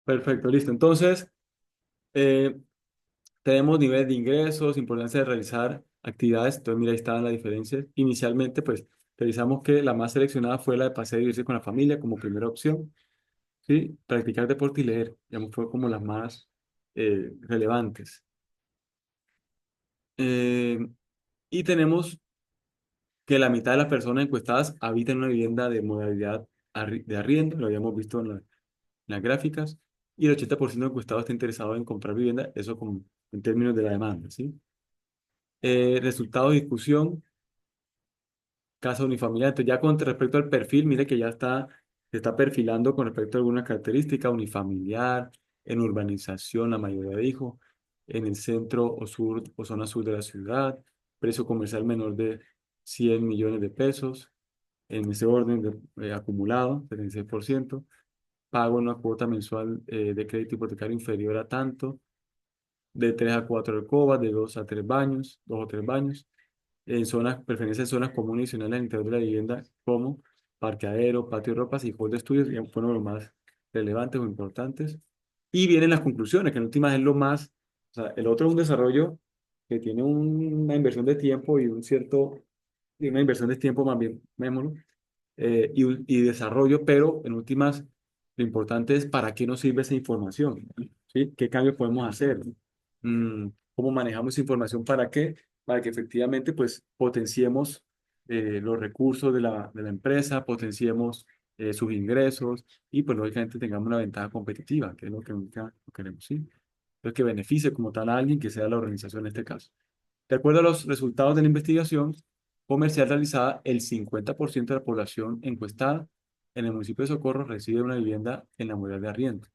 Perfecto, listo. Entonces, eh, tenemos niveles de ingresos, importancia de realizar actividades. Entonces, mira, ahí estaban las diferencias. Inicialmente, pues, revisamos que la más seleccionada fue la de pasear y irse con la familia como primera opción. ¿sí? Practicar deporte y leer, digamos, fue como las más relevantes. Eh, y tenemos que la mitad de las personas encuestadas habitan en una vivienda de modalidad de arriendo, lo habíamos visto en las gráficas, y el 80% de encuestados está interesado en comprar vivienda, eso como en términos de la demanda, ¿sí? Resultado de discusión, casa unifamiliar. Entonces, ya con respecto al perfil, mire que ya se está perfilando con respecto a algunas características, unifamiliar, en urbanización, la mayoría dijo, en el centro o sur o zona sur de la ciudad, precio comercial menor de 100 millones de pesos, en ese orden acumulado, 36%, pago una cuota mensual de crédito hipotecario inferior a tanto, de 3 a 4 alcobas, de 2 a 3 baños, 2 o 3 baños, en zonas, preferencia en zonas comunes adicionales al interior de la vivienda, como parqueadero, patio de ropas y hall de estudios, y fueron los más relevantes o importantes. Y vienen las conclusiones, que en últimas es lo más, o sea, el otro es un desarrollo que tiene una inversión de tiempo y y una inversión de tiempo más bien, mémoslo, y desarrollo, pero en últimas lo importante es para qué nos sirve esa información, ¿sí? ¿Qué cambios podemos hacer? ¿Cómo manejamos esa información? ¿Para qué? Para que efectivamente pues potenciemos los recursos de de la empresa, potenciemos sus ingresos y pues lógicamente tengamos una ventaja competitiva, que es lo que nunca queremos, ¿sí? Entonces que beneficie como tal a alguien que sea la organización en este caso. De acuerdo a los resultados de la investigación comercial realizada, el 50% de la población encuestada en el municipio de Socorro reside una vivienda en la modalidad de arriendo.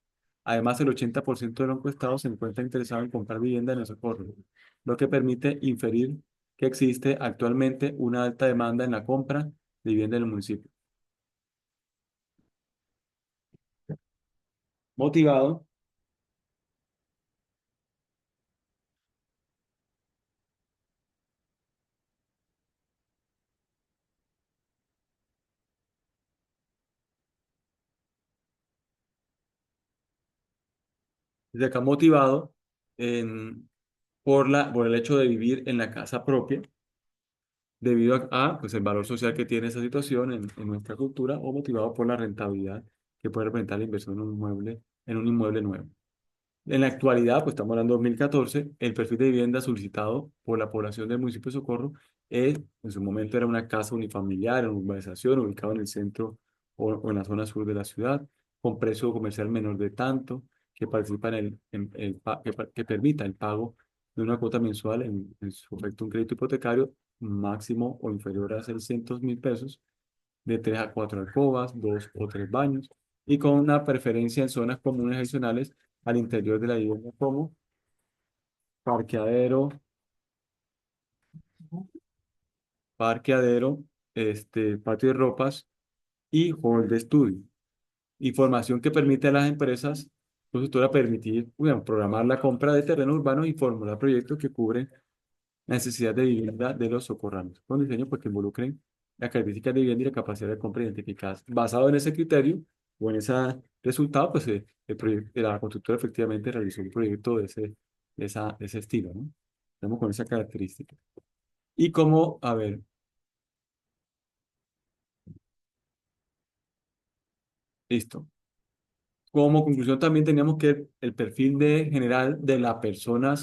Además, el 80% de los encuestados se encuentra interesado en comprar vivienda en el Socorro, lo que permite inferir que existe actualmente una alta demanda en la compra de vivienda en el municipio. Motivado, desde acá motivado en- por el hecho de vivir en la casa propia debido pues el valor social que tiene esa situación en nuestra cultura o motivado por la rentabilidad que puede representar la inversión en un inmueble nuevo. En la actualidad, pues estamos hablando de 2014, el perfil de vivienda solicitado por la población del municipio de Socorro en su momento era una casa unifamiliar en urbanización ubicada en el centro o en la zona sur de la ciudad, con precio comercial menor de tanto, que participa que permita el pago de una cuota mensual en su efecto un crédito hipotecario máximo o inferior a 600.000 pesos, de 3 a 4 alcobas, 2 o 3 baños, y con una preferencia en zonas comunes adicionales al interior de la vivienda como parqueadero, parqueadero, patio de ropas y hall de estudio. Información que permite a las empresas constructoras permitir, bueno, programar la compra de terrenos urbanos y formular proyectos que cubren la necesidad de vivienda de los socorranos, con diseños pues, que involucren las características de vivienda y la capacidad de compra identificadas. Basado en ese criterio o en ese resultado, pues la constructora efectivamente realizó un proyecto de ese estilo, ¿no? Estamos con esa característica. Y como, a ver, listo. Como conclusión también teníamos que el perfil general de la persona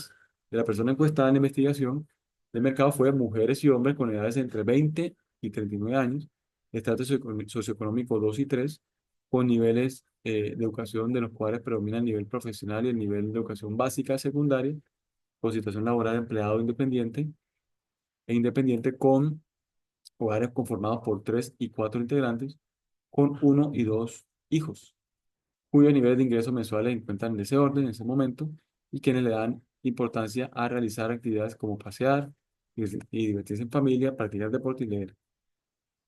encuestada en la investigación del mercado fue mujeres y hombres con edades entre 20 y 39 años, estrato socioeconómico 2 y 3, con niveles de educación de los cuales predomina el nivel profesional y el nivel de educación básica secundaria, con situación laboral empleado independiente con hogares conformados por 3 y 4 integrantes, con 1 y 2 hijos cuyos niveles de ingresos mensuales se encuentran en ese orden, en ese momento, y quienes le dan importancia a realizar actividades como pasear y divertirse en familia, practicar deporte y leer.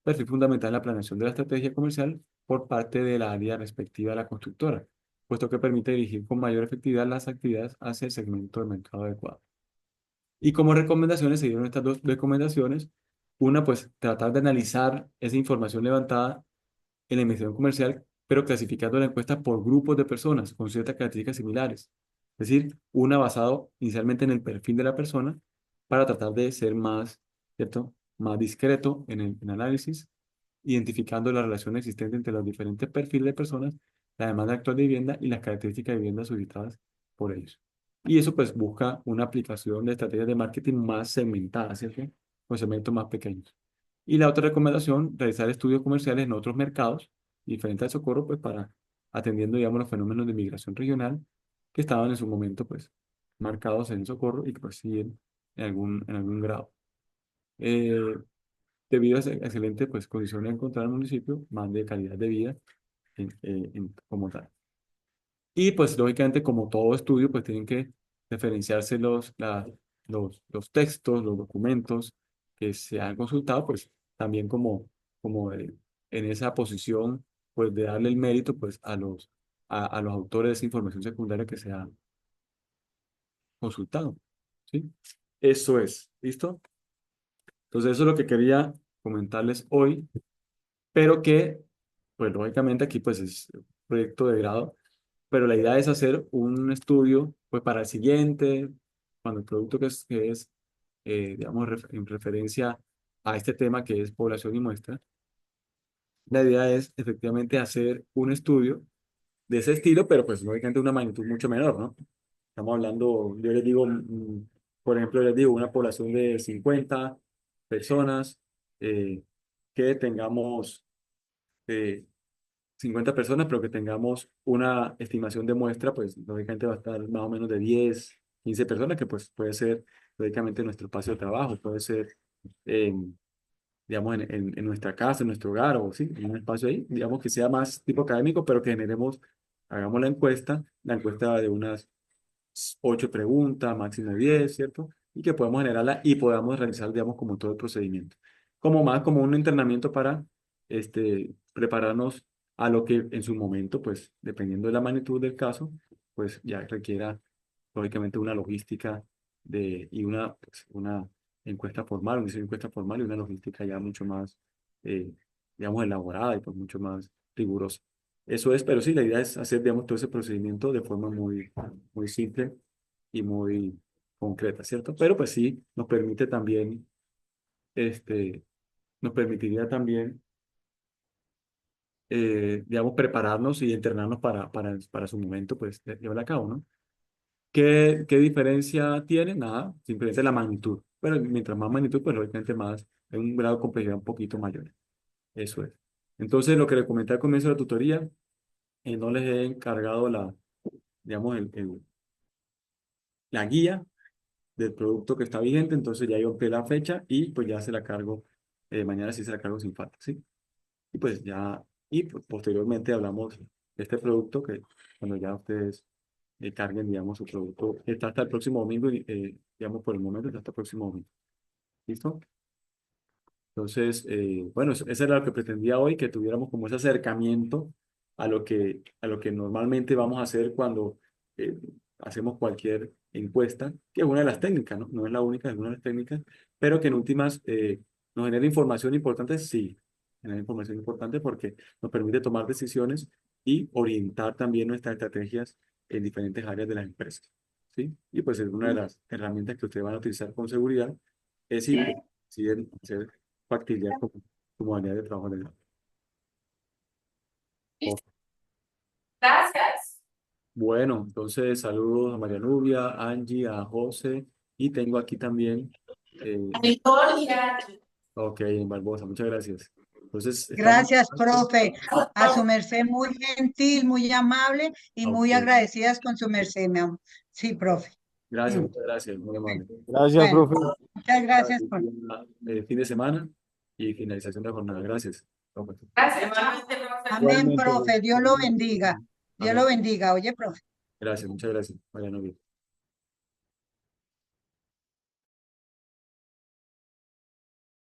Perfil fundamental en la planeación de la estrategia comercial por parte de la área respectiva de la constructora, puesto que permite dirigir con mayor efectividad las actividades hacia el segmento de mercado adecuado. Y como recomendaciones, se dieron estas dos recomendaciones. Una, pues tratar de analizar esa información levantada en la investigación comercial, pero clasificando la encuesta por grupos de personas con ciertas características similares. Es decir, una basado inicialmente en el perfil de la persona para tratar de ser más, ¿cierto? Más discreto en el análisis, identificando la relación existente entre los diferentes perfiles de personas la demanda actual de vivienda y las características de vivienda solicitadas por ellos. Y eso pues busca una aplicación de estrategias de marketing más segmentadas, ¿cierto? Con segmentos más pequeños. Y la otra recomendación, realizar estudios comerciales en otros mercados diferentes al Socorro, pues para atendiendo, digamos, los fenómenos de migración regional que estaban en su momento, pues, marcados en Socorro y que pues siguen en algún grado. Eh, Debido a esa excelente, pues, condición de encontrar el municipio, más de calidad de vida como tal. Y pues lógicamente como todo estudio pues tienen que referenciarse los textos, los documentos que se han consultado pues también en esa posición pues de darle el mérito pues a los autores de esa información secundaria que se ha consultado. ¿Sí? Eso es, ¿listo? Entonces eso es lo que quería comentarles hoy, pero que pues lógicamente aquí pues es un proyecto de grado, pero la idea es hacer un estudio pues para el siguiente, cuando el producto que es digamos, en referencia a este tema que es población y muestra, la idea es efectivamente hacer un estudio de ese estilo, pero pues lógicamente de una magnitud mucho menor, ¿no? Estamos hablando, yo les digo, por ejemplo, les digo una población de 50 personas, que tengamos eh, 50 personas, pero que tengamos una estimación de muestra, pues lógicamente va a estar más o menos de 10 15 personas, que pues puede ser lógicamente nuestro espacio de trabajo, puede ser, digamos, en nuestra casa, en nuestro hogar, o sí, en un espacio ahí, digamos que sea más tipo académico, pero que generemos, hagamos la encuesta de unas 8 preguntas, máximo 10, ¿cierto? Y que podamos generarla y podamos realizar, digamos, como todo el procedimiento. Como más como un entrenamiento para prepararnos a lo que en su momento, pues, dependiendo de la magnitud del caso, pues ya requiera, lógicamente, una logística y una encuesta formal, una encuesta formal y una logística ya mucho más, eh, digamos, elaborada y pues mucho más rigurosa. Eso es, pero sí, la idea es hacer, digamos, todo ese procedimiento de forma muy simple y muy concreta, ¿cierto? Pero pues sí, nos permite también, este, nos permitiría también, digamos, prepararnos y entrenarnos para su momento, pues, llevar a cabo, ¿no? ¿Qué diferencia tiene? Nada, simplemente la magnitud. Pero mientras más magnitud, pues lógicamente más, hay un grado de complejidad un poquito mayor. Eso es. Entonces, lo que les comenté al comienzo de la tutoría, no les he encargado digamos, la guía del producto que está vigente, entonces ya yo amplié la fecha y pues ya se la cargo, mañana sí se la cargo sin falta, ¿sí? Y pues ya, y pues, posteriormente hablamos de este producto que cuando ya ustedes carguen, digamos, su producto, está hasta el próximo domingo, y, digamos, por el momento está hasta el próximo domingo, ¿listo? Entonces, bueno, eso era lo que pretendía hoy, que tuviéramos como ese acercamiento a lo que normalmente vamos a hacer cuando eh, hacemos cualquier encuesta, que es una de las técnicas, ¿no? No es la única, es una de las técnicas, pero que en últimas nos genera información importante, sí, genera información importante porque nos permite tomar decisiones y orientar también nuestras estrategias en diferentes áreas de las empresas, ¿sí? Y pues es una de las herramientas que ustedes van a utilizar con seguridad, es si deciden hacer factibilidad como modalidad de trabajo legal. Oh, Gracias. bueno, entonces saludos a María Nubia, a Angie, a José y tengo aquí también, Victoria. ok, en Barbosa, muchas gracias. Entonces, estamos, Gracias, profe. A su merced, muy gentil, muy amable y muy ok, agradecidas con su merced, mi amor. Sí, profe. gracias, Mm. muchas gracias, muy amable. Gracias, Bueno, profe. muchas gracias por... Fin de semana y finalización de la jornada, gracias. Gracias. Amén, Igualmente, profe. Dios lo bendiga. Dios lo amén. bendiga. Oye, profe. Gracias, muchas gracias, María Nubia.